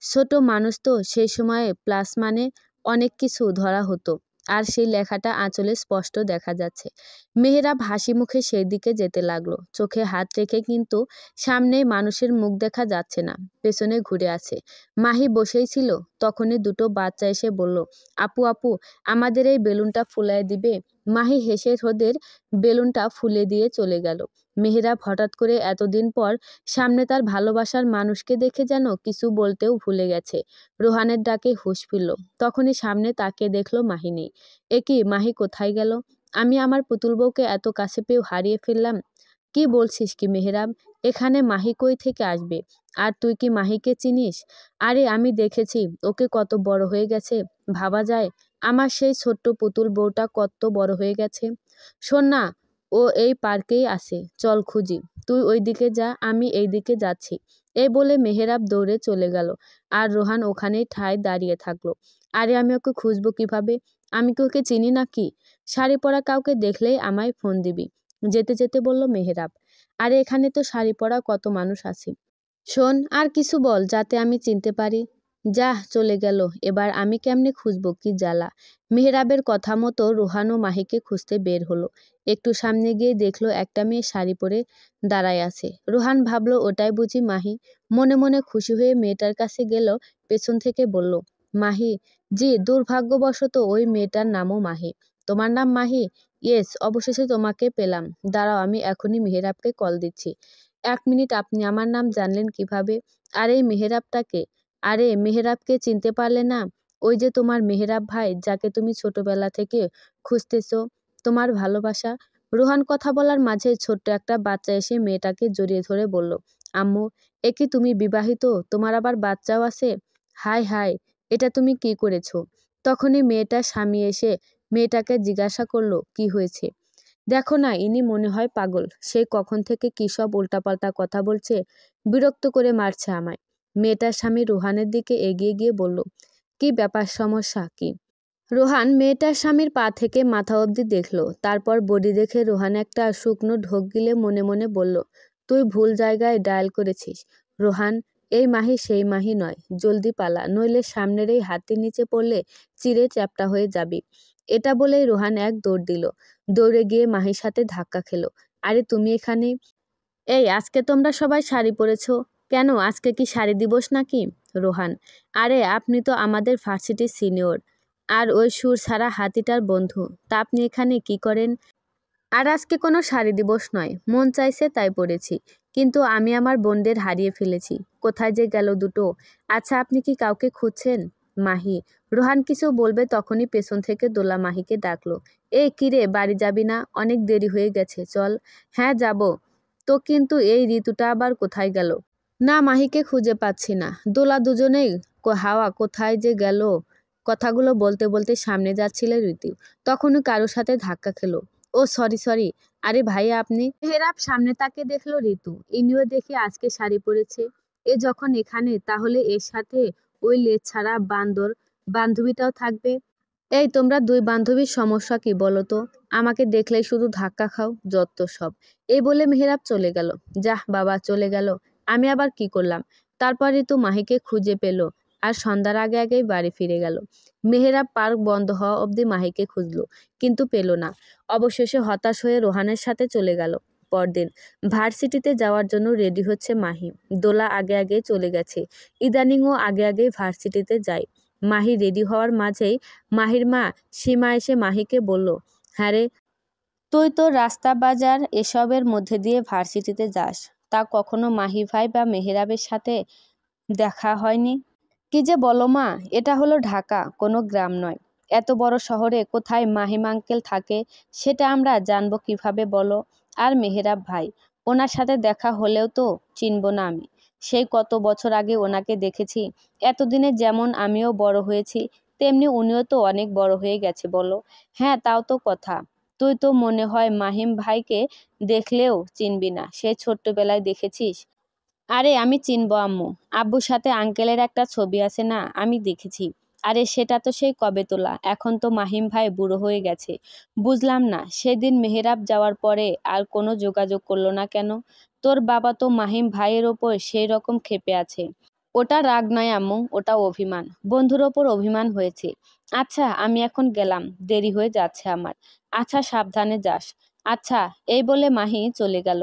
ছোট মানুষ তো, সেই সময়ে প্লাস মানে অনেক কিছু ধরা হতো, আর সেই লেখাটা আঁচলে স্পষ্ট দেখা যাচ্ছে। মেহরাব হাসি মুখে সেই দিকে যেতে লাগলো, চোখে হাত রেখে, কিন্তু সামনে মানুষের মুখ দেখা যাচ্ছে না। পেছনে ঘুরে আছে মাহি বসেই ছিল। তখনই দুটো বাচ্চা এসে বলল, আপু আপু, আমাদের এই বেলুনটা ফুলায় দিবে? মাহি হেসে ওদের বেলুনটা ফুলে দিয়ে চলে গেল। মেহরাব হঠাৎ করে এতদিন পর সামনে তার ভালোবাসার মানুষকে দেখে যেন কিছু বলতেও ভুলে গেছে। রোহানের ডাকে হুঁশ ফিরল। তখনই সামনে তাকিয়ে দেখলো মাহি নেই। এ কি, মাহি কোথায় গেল? আমি আমার পুতুল বউকে এত কাছে পেয়েও হারিয়ে ফেললাম। কি বলছিস কি মেহরাব? এখানে মাহি কই থেকে আসবে? আর তুই কি মাহিকে চিনিস? আরে আমি দেখেছি, ওকে কত বড় হয়ে গেছে। ভাবা যায় আমার সেই ছোট্ট পুতুল বউটা কত বড় হয়ে গেছে। শোন না, ও এই পার্কেই আছে, চল খুঁজি। তুই ওই দিকে যা, আমি এই দিকে যাচ্ছি। এই বলে মেহরাব দৌড়ে চলে গেল, আর রোহান ওখানেই ঠায় দাঁড়িয়ে থাকলো। আরে আমি ওকে খুঁজবো কিভাবে? আমি কি ওকে চিনি নাকি? শাড়ি পরা কাউকে দেখলেই আমায় ফোন দিবি। যেতে যেতে বলল মেহরাব। আরে এখানে তো শাড়ি পরা কত মানুষ আছে। শোন, আর কিছু বল যাতে আমি চিনতে পারি। যা, চলে গেল। এবার আমি কেমনে খুঁজবো, কি জ্বালা। মেহরাবের কথা মতো রোহান ও মাহিকে খুঁজতে বের হলো। একটু সামনে গিয়ে দেখলো একটা মেয়ে শাড়ি পরে দাঁড়ায় আছে। রোহান ভাবলো ওটাই বুঝি মাহি। মনে মনে খুশি হয়ে মেয়েটার কাছে গেল, পেছন থেকে বলল, মাহি? জি, দুর্ভাগ্যবশত ওই মেয়েটার নামও মাহি। তোমার নাম মাহি? ইয়েস, অবশেষে তোমাকে পেলাম। দাঁড়াও, আমি এখনই মেহরাবকে কল দিচ্ছি। 1 মিনিট, আপনি আমার নাম জানলেন কিভাবে? আর এই মেহরাবটাকে? আরে মেহরাবকে চিনতে পারলে না? ওই যে তোমার মেহরাব ভাই, যাকে তুমি ছোটবেলা থেকে খুঁজতেছো। তোমার ভালোবাসা। রোহান কথা বলার মাঝে ছোট্ট একটা বাচ্চা এসে মেয়েটাকে জড়িয়ে ধরে বলল, আম্মু, এ কি তুমি বিবাহিত? তোমার আবার বাচ্চাও আছে? হায় হায়, এটা তুমি কি করেছো? তখনই মেয়েটার স্বামী এসে মেয়েটাকে জিজ্ঞাসা করলো, কি হয়েছে? দেখো না, ইনি মনে হয় পাগল। সেই কখন থেকে কী সব উল্টাপাল্টা কথা বলছে, বিরক্ত করে মারছে আমায়। মেয়েটার স্বামী রোহানের দিকে এগিয়ে গিয়ে বলল, কি ব্যাপার, সমস্যা কি? রোহান মেয়েটার স্বামীর পা থেকে মাথা অবধি দেখল। তারপর বডি দেখে রোহান একটা শুকনো ঢোক গিলে মনে মনে বলল, তুই ভুল জায়গায় ডায়াল করেছিস রোহান। এই মাহি সেই মাহি নয়। জলদি পালা, নইলে সামনের এই হাতির নিচে পড়লে চিরে চ্যাপ্টা হয়ে যাবি। এটা বলেই রোহান এক দৌড় দিল। দৌড়ে গিয়ে মাহির সাথে ধাক্কা খেলো। আরে তুমি এখানে? এই, আজকে তোমরা সবাই শাড়ি পরেছো কেন? আজকে কি শাড়ি দিবস নাকি? রোহান, আরে আপনি তো আমাদের ভার্সিটির সিনিয়র, আর ওই সুর ছাড়া হাতিটার বন্ধু। তা আপনি এখানে কি করেন? আর আজকে কোনো শাড়ি দিবস নয়, মন চাইছে তাই পরেছি। কিন্তু আমি আমার বোনদের হারিয়ে ফেলেছি। কোথায় যে গেল দুটো? আচ্ছা, আপনি কি কাউকে খুঁজছেন? মাহি। রোহান কিছু বলবে তখনই পেছন থেকে দোলা মাহিকে ডাকলো, এই কিরে, বাড়ি যাবি না? অনেক দেরি হয়ে গেছে, চল। হ্যাঁ যাব তো, কিন্তু এই ঋতুটা আবার কোথায় গেল? না, মাহিকে খুঁজে পাচ্ছি না। দোলা দুজনেই হাওয়া কোথায় যে গেল। কথাগুলো বলতে বলতে সামনে যাচ্ছিল ঋতু, তখনই কারোর সাথে ধাক্কা খেলো। ও সরি সরি। আরে ভাইয়া আপনি? মেহরাব সামনে তাকে দেখলো ঋতু। ইনিও দেখি আজকে শাড়ি পরেছে। এ যখন এখানে, তাহলে এর সাথে ওই লেজ ছাড়া বান্ধবীটাও থাকবে। এই তোমরা দুই বান্ধবীর সমস্যা কি বলো তো? আমাকে দেখলেই শুধু ধাক্কা খাও, যত সব। এই বলে মেহেরাব চলে গেল। যাহ বাবা, চলে গেল, আমি আবার কি করলাম? তারপর ঋতু মাহিকে খুঁজে পেল আর সন্ধ্যার আগে আগেই বাড়ি ফিরে গেল। মেহেরাব পার্ক বন্ধ হওয়া অবধি মাহিকে খুঁজলো, কিন্তু পেল না। অবশেষে হতাশ হয়ে রোহানের সাথে চলে গেল। পরদিন ভার্সিটিতে যাওয়ার জন্য রেডি হচ্ছে মাহি। দোলা আগে আগে চলে গেছে। ইদানিং ও আগে আগেই ভার্সিটিতে যায়। মাহি রেডি হওয়ার মাঝেই মাহির মা সীমা এসে মাহিকে বলল, হ্যাঁ রে, তুই তো রাস্তা বাজার এসবের মধ্যে দিয়ে ভার্সিটিতে যাস, তা কখনো মাহি ভাই বা মেহেরাবের সাথে দেখা হয়নি? কি যে বলো মা, এটা হলো ঢাকা, কোনো গ্রাম নয়। এত বড় শহরে কোথায় মাহিম আঙ্কেল থাকে সেটা আমরা জানবো কিভাবে বলো? আর মেহেরাব ভাই, ওনার সাথে দেখা হলেও তো চিনব না আমি। সেই কত বছর আগে ওনাকে দেখেছি। এতদিনে যেমন আমিও বড় হয়েছি, তেমনি উনিও তো অনেক বড় হয়ে গেছে বলো। হ্যাঁ, তাও তো কথা। তুই তো মনে হয় মাহিম ভাইকে দেখলেও চিনবি না, সেই ছোট্টবেলায় দেখেছিস। আরে আমি চিনব আম্মু, আব্বুর সাথে আঙ্কেলের একটা ছবি আছে না, আমি দেখেছি। আরে সেটা তো সেই কবে তোলা, এখন তো মাহিম ভাই বুড়ো হয়ে গেছে। বুঝলাম না, সেদিন মেহেরাব যাওয়ার পরে আর কোনো যোগাযোগ করলো না কেন? তোর বাবা তো মাহিম ভাইয়ের ওপর সেই রকম ক্ষেপে আছে। ওটা রাগ নয় আম্মু, ওটা অভিমান, বন্ধুর ওপর অভিমান হয়েছে। আচ্ছা আমি এখন গেলাম, দেরি হয়ে যাচ্ছে আমার। আচ্ছা সাবধানে যাস। আচ্ছা, এই বলে মাহি চলে গেল।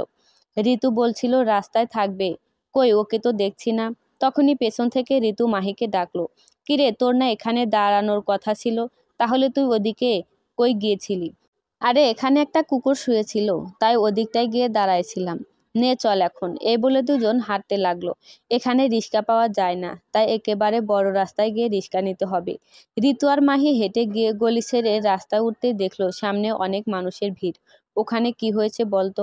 ঋতু বলছিল রাস্তায় থাকবে, কই ওকে তো দেখছি না। তখনই পেছন থেকে ঋতু মাহিকে ডাকলো, কিরে তোর না এখানে দাঁড়ানোর কথা ছিল, তাহলে তুই ওদিকে কই গিয়েছিলি? আরে এখানে একটা কুকুর শুয়েছিল, তাই ওদিকটায় গিয়ে দাঁড়াইছিলাম। নে চল এখন, এই বলে দুজন হাঁটতে লাগলো। এখানে রিক্সা পাওয়া যায় না, তাই একেবারে বড় রাস্তায় গিয়ে রিক্সা নিতে হবে। ঋতু আর মাহি হেঁটে গিয়ে গলি ছেড়ে রাস্তায় উঠতে দেখলো সামনে অনেক মানুষের ভিড়। ওখানে কি হয়েছে বলতো?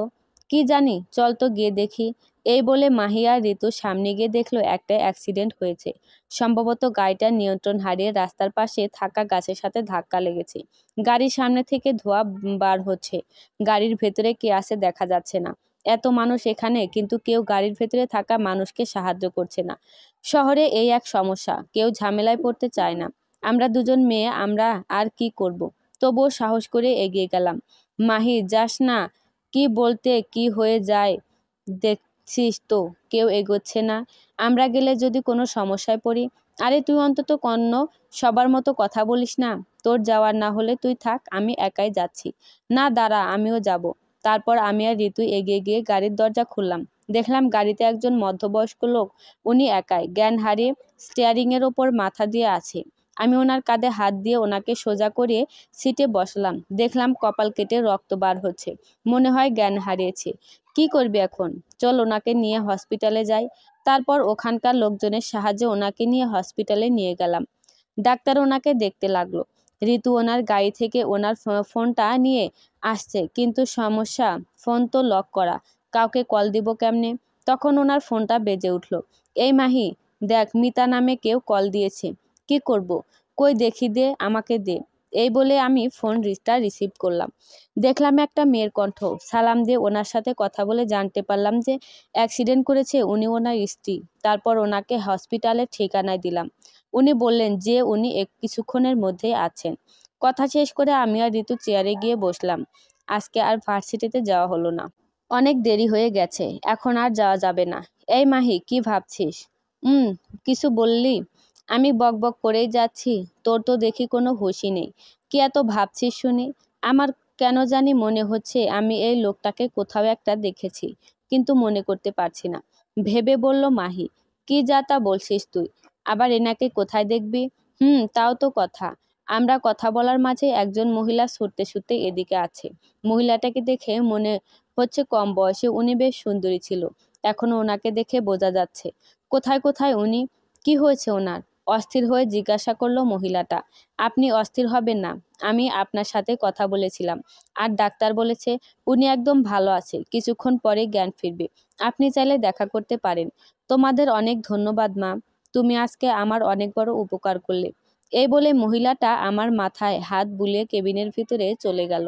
কি জানি, চল তো গিয়ে দেখি। এই বলে মাহি আর ঋতু সামনে গিয়ে দেখলো একটা অ্যাক্সিডেন্ট হয়েছে। সম্ভবত গাড়িটা নিয়ন্ত্রণ হারিয়ে রাস্তার পাশে থাকা গাছের সাথে ধাক্কা লেগেছে। গাড়ির সামনে থেকে ধোঁয়া বার হচ্ছে। গাড়ির ভেতরে কে আছে দেখা যাচ্ছে না। এত মানুষ এখানে, কিন্তু কেউ গাড়ির ভেতরে থাকা মানুষকে সাহায্য করছে না। শহরে এই এক সমস্যা, কেউ ঝামেলায় পড়তে চায় না। আমরা দুজন মেয়ে, আমরা আর কি করব? তবুও সাহস করে এগিয়ে গেলাম। মাহি যাস না, কি বলতে কি হয়ে যায় দেখছিস তো, কেউ এগোচ্ছে না। আমরা গেলে যদি কোনো সমস্যায় পড়ি। আরে তুই অন্তত সবার মতো কথা বলিস না। তোর যাওয়ার না হলে তুই থাক, আমি একাই যাচ্ছি। না দাঁড়া, আমিও যাব। তারপর আমি আর ঋতু এগিয়ে গিয়ে গাড়ির দরজা খুললাম। দেখলাম গাড়িতে একজন মধ্যবয়স্ক লোক, উনি একাই জ্ঞান হারিয়ে স্টিয়ারিংয়ের ওপর মাথা দিয়ে আছে। আমি ওনার কাঁধে হাত দিয়ে ওনাকে সোজা করিয়ে সিটে বসলাম। দেখলাম কপাল কেটে রক্ত বার হচ্ছে, মনে হয় জ্ঞান হারিয়েছে। কি করবি এখন? চল ওনাকে নিয়ে হসপিটালে যাই। তারপর ওখানকার লোকজনের সাহায্যে ওনাকে নিয়ে হসপিটালে নিয়ে গেলাম। ডাক্তার ওনাকে দেখতে লাগলো। ঋতু ওনার গাড়ি থেকে ওনার ফোনটা নিয়ে আসছে, কিন্তু সমস্যা, ফোন তো লক করা, কাউকে কল দিব কেমনে? তখন ওনার ফোনটা বেজে উঠল। এই মাহি, দেখ মিতা নামে কেউ কল দিয়েছে। কি করব? কই দেখি দে, আমাকে দে। এই বলে আমি ফোনটা রিসিভ করলাম। দেখলাম একটা মেয়ের কণ্ঠ। সালাম দিয়ে ওনার সাথে কথা বলে জানতে পারলাম যে অ্যাক্সিডেন্ট করেছে উনি ওনার স্ত্রী। তারপর ওনাকে হসপিটালের ঠিকানায় দিলাম। উনি বললেন যে উনি কিছুক্ষণের মধ্যেই আছেন। কথা শেষ করে আমি আর ঋতু চেয়ারে গিয়ে বসলাম। আজকে আর ভার্সিটিতে যাওয়া হলো না। অনেক দেরি হয়ে গেছে, এখন আর যাওয়া যাবে না। এই মাহি, কি ভাবছিস? হুম, কিছু বললি? আমি বকবক করেই যাচ্ছি, তোর তো দেখি কোনো হুঁশই নেই। কি এত ভাবছিস শুনি? আমার কেন জানি মনে হচ্ছে আমি এই লোকটাকে কোথাও একটা দেখেছি, কিন্তু মনে করতে পারছি না। ভেবে বলল মাহি। কি যা তা বলছিস তুই? আবার এনাকে কোথায় দেখবি? তাও তো কথা। আমরা কথা বলার মাঝে একজন মহিলা ছুটতে ছুটতে এদিকে আছে। মহিলাটাকে দেখে মনে হচ্ছে কম বয়সে উনি বেশ সুন্দরী ছিল। এখনো ওনাকে দেখে বোঝা যাচ্ছে। কোথায় কোথায় উনি? কি হয়েছে ওনার? অস্থির হয়ে জিজ্ঞাসা করলো মহিলাটা। আপনি অস্থির হবেন না, আমি আপনার সাথে কথা বলেছিলাম, আর ডাক্তার বলেছে উনি একদম ভালো আছে, কিছুক্ষণ পরে জ্ঞান ফিরবে। আপনি চাইলে দেখা করতে পারেন। তোমাদের অনেক ধন্যবাদ মা, তুমি আজকে আমার অনেক বড় উপকার করলে। এই বলে মহিলাটা আমার মাথায় হাত বুলিয়ে কেবিনের ভিতরে চলে গেল।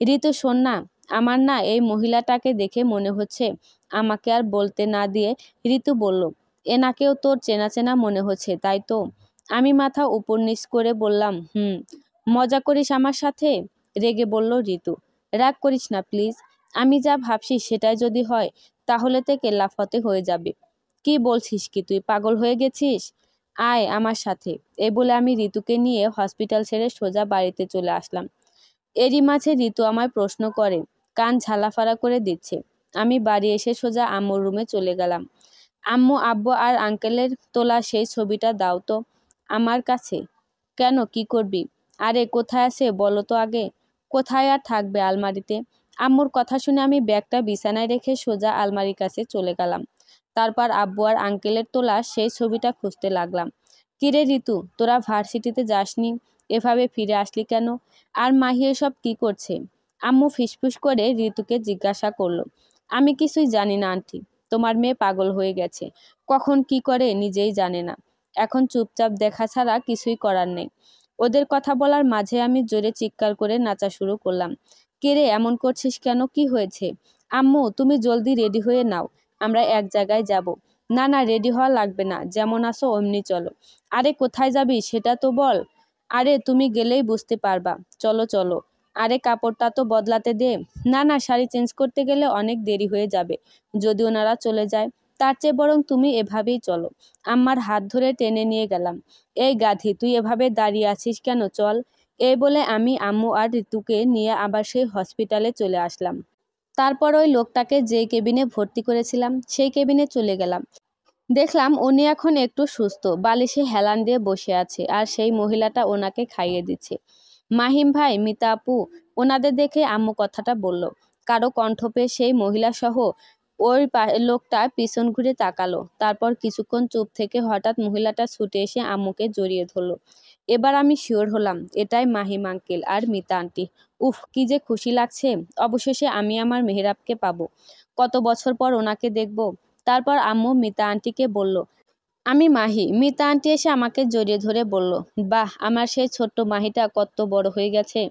ঋতু শোন না, আমার না এই মহিলাটাকে দেখে মনে হচ্ছে। আমাকে আর বলতে না দিয়ে ঋতু বলল, এনাকেও তোর চেনা চেনা মনে হচ্ছে, তাই তো? আমি মাথা উপর নিচ করে বললাম, মজা করিস আমার সাথে? রেগে বলল ঋতু। রাগ করিস না প্লিজ। আমি যা ভাবছি সেটাই যদি হয় তাহলে তো কেল্লাফতে হয়ে যাবে। কি বলছিস কি তুই, পাগল হয়ে গেছিস? আয় আমার সাথে। এই বলে আমি ঋতুকে নিয়ে হসপিটাল ছেড়ে সোজা বাড়িতে চলে আসলাম। এরই মাঝে ঋতু আমায় প্রশ্ন করে, কান ঝালাফালা করে দিচ্ছে। আমি বাড়ি এসে সোজা আম্মুর রুমে চলে গেলাম। আম্মু, আব্বু আর আঙ্কেলের তোলা সেই ছবিটা দাও তো আমার কাছে। কেন, কি করবি? আরে কোথায় আছে বলো তো আগে। কোথায় আর থাকবে, আলমারিতে। আম্মুর কথা শুনে আমি ব্যাগটা বিছানায় রেখে সোজা আলমারির কাছে চলে গেলাম। তারপর আব্বু আর আঙ্কেলের তোলা সেই ছবিটা খুঁজতে লাগলাম। কিরে ঋতু, তোরা ভার্সিটিতে যাসনি, এভাবে ফিরে আসলি কেন? আর মাহি এসব কি করছে? আম্মু ফিসফিস করে ঋতুকে জিজ্ঞাসা করলো। আমি কিছুই জানি না আন্টি, তোমার মেয়ে পাগল হয়ে গেছে, কখন কি করে নিজেই জানে না। এখন চুপচাপ দেখা ছাড়া কিছুই করার নেই। ওদের কথা বলার মাঝে আমি জোরে চিৎকার করে নাচা শুরু করলাম। কে রে, এমন করছিস কেন, কি হয়েছে? আম্মু, তুমি জলদি রেডি হয়ে নাও, আমরা এক জায়গায় যাব। না না, রেডি হওয়া লাগবে না, যেমন আসো অমনি চলো। আরে কোথায় যাবি সেটা তো বল। আরে তুমি গেলেই বুঝতে পারবা, চলো চলো। আরে কাপড়টা তো বদলাতে দে। না না, শাড়ি চেঞ্জ করতে গেলে অনেক দেরি হয়ে যাবে যদি ওনারা চলে যায়। তার চেয়ে বরং তুমি এভাবেই চলো। আম্মার হাত ধরে টেনে নিয়ে গেলাম। এই গাধি, তুই এভাবে দাঁড়িয়ে আছিস কেন, চল। এই বলে আমি আম্মু আর ঋতুকে নিয়ে আবার সেই হসপিটালে চলে আসলাম। তারপর ওই লোকটাকে যেই কেবিনে ভর্তি করেছিলাম সেই কেবিনে চলে গেলাম। দেখলাম উনি এখন একটু সুস্থ, বালিশে হেলান দিয়ে বসে আছে আর সেই মহিলাটা ওনাকে খাইয়ে দিচ্ছে। মাহিম ভাই, মিতা আপু, ওনাদের দেখে আম্মু কথাটা বলল। কারো কণ্ঠ পেয়ে সেই মহিলা সহ ওই লোকটা পিছন ঘুরে তাকালো। তারপর কিছুক্ষণ চুপ থেকে হঠাৎ মহিলাটা ছুটে এসে আম্মুকে জড়িয়ে ধরলো। এবার আমি শিওর হলাম এটাই মাহিম আঙ্কেল আর মিতা আন্টি। উফ, কি যে খুশি লাগছে, অবশেষে আমি আমার মেহেরাবকে পাবো। কত বছর পর ওনাকে দেখব। তারপর আম্মু মিতা আন্টিকে বলল, আমি মাহি। মিতা আন্টি এসে আমাকে জড়িয়ে ধরে বলল, বাহ, আমার সেই ছোট্ট মাহিটা কত বড় হয়ে গেছে।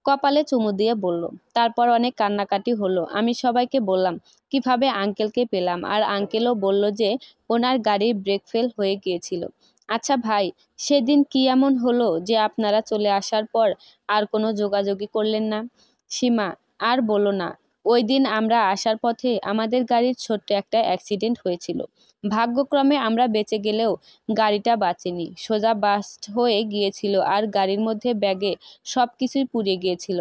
কপালে চুমু দিয়ে বলল। তারপর অনেক কান্নাকাটি হলো। আমি সবাইকে বললাম কিভাবে আঙ্কেলকে পেলাম, আর আঙ্কেলও বলল যে ওনার গাড়ির ব্রেক ফেল হয়ে গিয়েছিল। আচ্ছা ভাই, সেদিন কি এমন হলো যে আপনারা চলে আসার পর আর কোনো যোগাযোগই করলেন না? সীমা, আর বলো না। ওই দিন আমরা আসার পথে আমাদের গাড়ির ছোট্ট একটা অ্যাক্সিডেন্ট হয়েছিল। ভাগ্যক্রমে আমরা বেঁচে গেলেও গাড়িটা বাঁচেনি, সোজা বাস্ট হয়ে গিয়েছিল আর গাড়ির মধ্যে ব্যাগে সব কিছুই পুড়ে গিয়েছিল,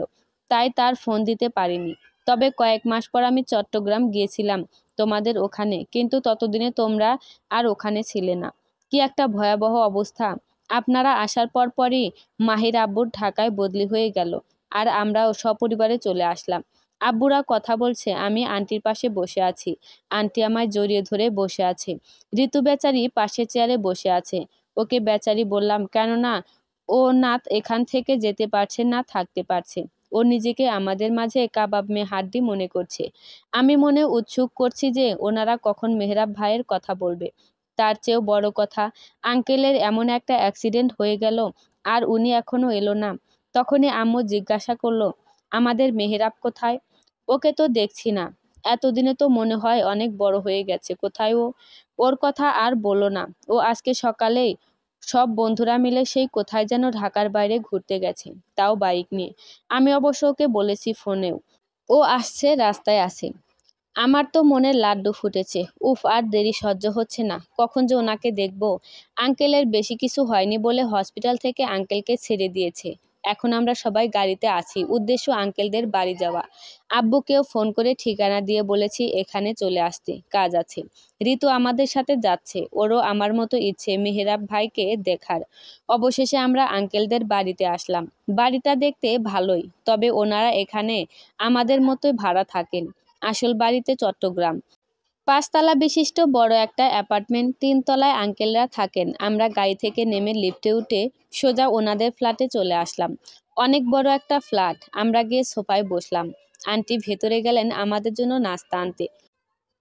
তাই তার ফোন দিতে পারিনি। তবে কয়েক মাস পর আমি চট্টগ্রাম গিয়েছিলাম তোমাদের ওখানে, কিন্তু ততদিনে তোমরা আর ওখানে ছিলে না। কি একটা ভয়াবহ অবস্থা। আপনারা আসার পর পরই মাহির আব্বুর ঢাকায় বদলি হয়ে গেল আর আমরাও সপরিবারে চলে আসলাম। আব্বুরা কথা বলছে, আমি আন্টির পাশে বসে আছি। আন্টি আমায় জড়িয়ে ধরে বসে আছে। ঋতু বেচারি পাশের চেয়ারে বসে আছে। ওকে বেচারি বললাম কেননা ও না এখান থেকে যেতে পারছে না থাকতে পারছে। ও নিজেকে আমাদের মাঝে কাবাব মে হাড্ডি মনে করছে। আমি মনে উৎসুক করছি যে ওনারা কখন মেহরাব ভাইয়ের কথা বলবে। তার চেয়েও বড় কথা, আঙ্কেলের এমন একটা অ্যাক্সিডেন্ট হয়ে গেল আর উনি এখনো এলো না। তখনই আম্মু জিজ্ঞাসা করলো, আমাদের মেহরাব কোথায়? ওকে তো দেখছি না। এতদিনে তো মনে হয় অনেক বড় হয়ে গেছে, কোথায় ও? ওর কথা আর বলো না। ও আজকে সকালেই সব বন্ধুরা মিলে সেই কোথায় যেন ঢাকার বাইরে ঘুরতে গেছে, তাও বাইক নিয়ে। আমি অবশ্য ওকে বলেছি ফোনেও। ও আসছে, রাস্তায় আছে। আমার তো মনের লাড্ডু ফুটেছে। উফ, আর দেরি সহ্য হচ্ছে না, কখন যে ওনাকে দেখব। আঙ্কেলের বেশি কিছু হয়নি বলে হসপিটাল থেকে আঙ্কেলকে ছেড়ে দিয়েছে। এখন আমরা সবাই গাড়িতে আছি, উদ্দেশ্য আঙ্কেলদের বাড়ি যাওয়া। আব্বুকেও ফোন করে ঠিকানা দিয়ে বলেছি এখানে চলে আসতে, কাজ আছে। ঋতু আমাদের সাথে যাচ্ছে, ওরও আমার মতো ইচ্ছে মেহেরাব ভাইকে দেখার। অবশেষে আমরা আঙ্কেলদের বাড়িতে আসলাম। বাড়িটা দেখতে ভালোই, তবে ওনারা এখানে আমাদের মতোই ভাড়া থাকেন। আসল বাড়িতে চট্টগ্রাম। ৫ তলা বিশিষ্ট বড় একটা অ্যাপার্টমেন্ট, ৩ তলায় আঙ্কেলরা থাকেন। আমরা গাড়ি থেকে নেমে লিফটে উঠে সোজা ওনাদের ফ্ল্যাটে চলে আসলাম। অনেক বড় একটা ফ্ল্যাট। আমরা গিয়ে সোফায় বসলাম। আন্টি ভেতরে গেলেন আমাদের জন্য নাস্তা আনতে।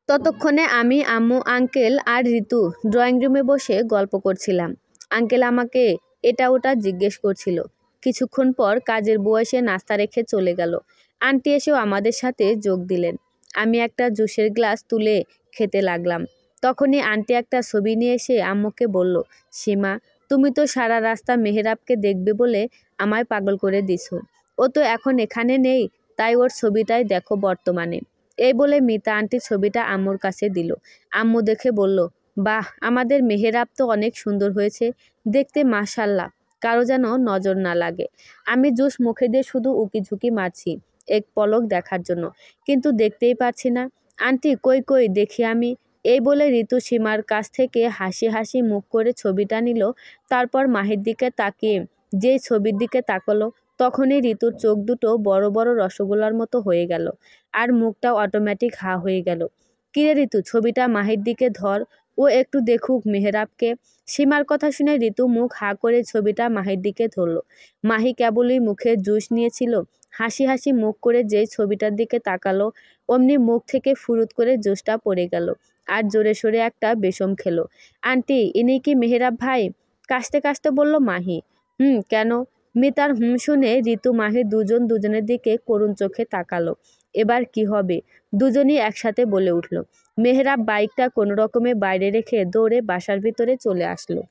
ততক্ষণে আমি, আম্মু, আঙ্কেল আর ঋতু ড্রয়িং রুমে বসে গল্প করছিলাম। আঙ্কেল আমাকে এটা ওটা জিজ্ঞেস করছিল। কিছুক্ষণ পর কাজের বুয়া এসে নাস্তা রেখে চলে গেল। আন্টি এসেও আমাদের সাথে যোগ দিলেন। আমি একটা জুসের গ্লাস তুলে খেতে লাগলাম। তখনই আন্টি একটা ছবি নিয়ে এসে আম্মুকে বলল, সীমা, তুমি তো সারা রাস্তা মেহেরাবকে দেখবে বলে আমায় পাগল করে দিছো। ও তো এখন এখানে নেই, তাই ওর ছবিটাই দেখো বর্তমানে। এই বলে মিতা আন্টি ছবিটা আম্মুর কাছে দিল। আম্মু দেখে বলল, বাহ, আমাদের মেহেরাব তো অনেক সুন্দর হয়েছে দেখতে, মাশাল্লাহ, কারো যেন নজর না লাগে। আমি জুস মুখে দিয়ে শুধু উকি ঝুঁকি মারছি এক পলক দেখার জন্য, কিন্তু দেখতেই পাচ্ছি না। আন্টি, কই কই দেখি আমি। এই বলে ঋতু সীমার কাছ থেকে হাসি হাসি মুখ করে ছবিটা নিল। তারপর মাহির দিকে তাকিয়ে যেই ছবির দিকে তাকালো, তখনই ঋতুর চোখ দুটো বড় বড় রসগোল্লার মতো হয়ে গেল, আর মুখটাও অটোমেটিক হা হয়ে গেল। কিরে ঋতু, ছবিটা মাহির দিকে ধর, ও একটু দেখুক মেহেরাবকে। সীমার কথা শুনে ঋতু মুখ হা করে ছবিটা মাহির দিকে ধরল। মাহি কেবলই মুখে জুস নিয়েছিল, হাসি হাসি মুখ করে যেই ছবিটার দিকে তাকালো, অমনি মুখ থেকে ফুরুত করে জুসটা পড়ে গেল, আর জোরে সোরে একটা বেসম খেলো। আন্টি, ইনি কি মেহেরাব ভাই? কাশতে কাশতে বলল মাহি। কেন? মিতার শুনে ঋতু মাহি দুজন দুজনের দিকে করুণ চোখে তাকালো। এবার কি হবে? দুজনই একসাথে বলে উঠল। মেহেরাব বাইকটা কোনো রকমে বাইরে রেখে দৌড়ে বাসার ভিতরে চলে আসলো।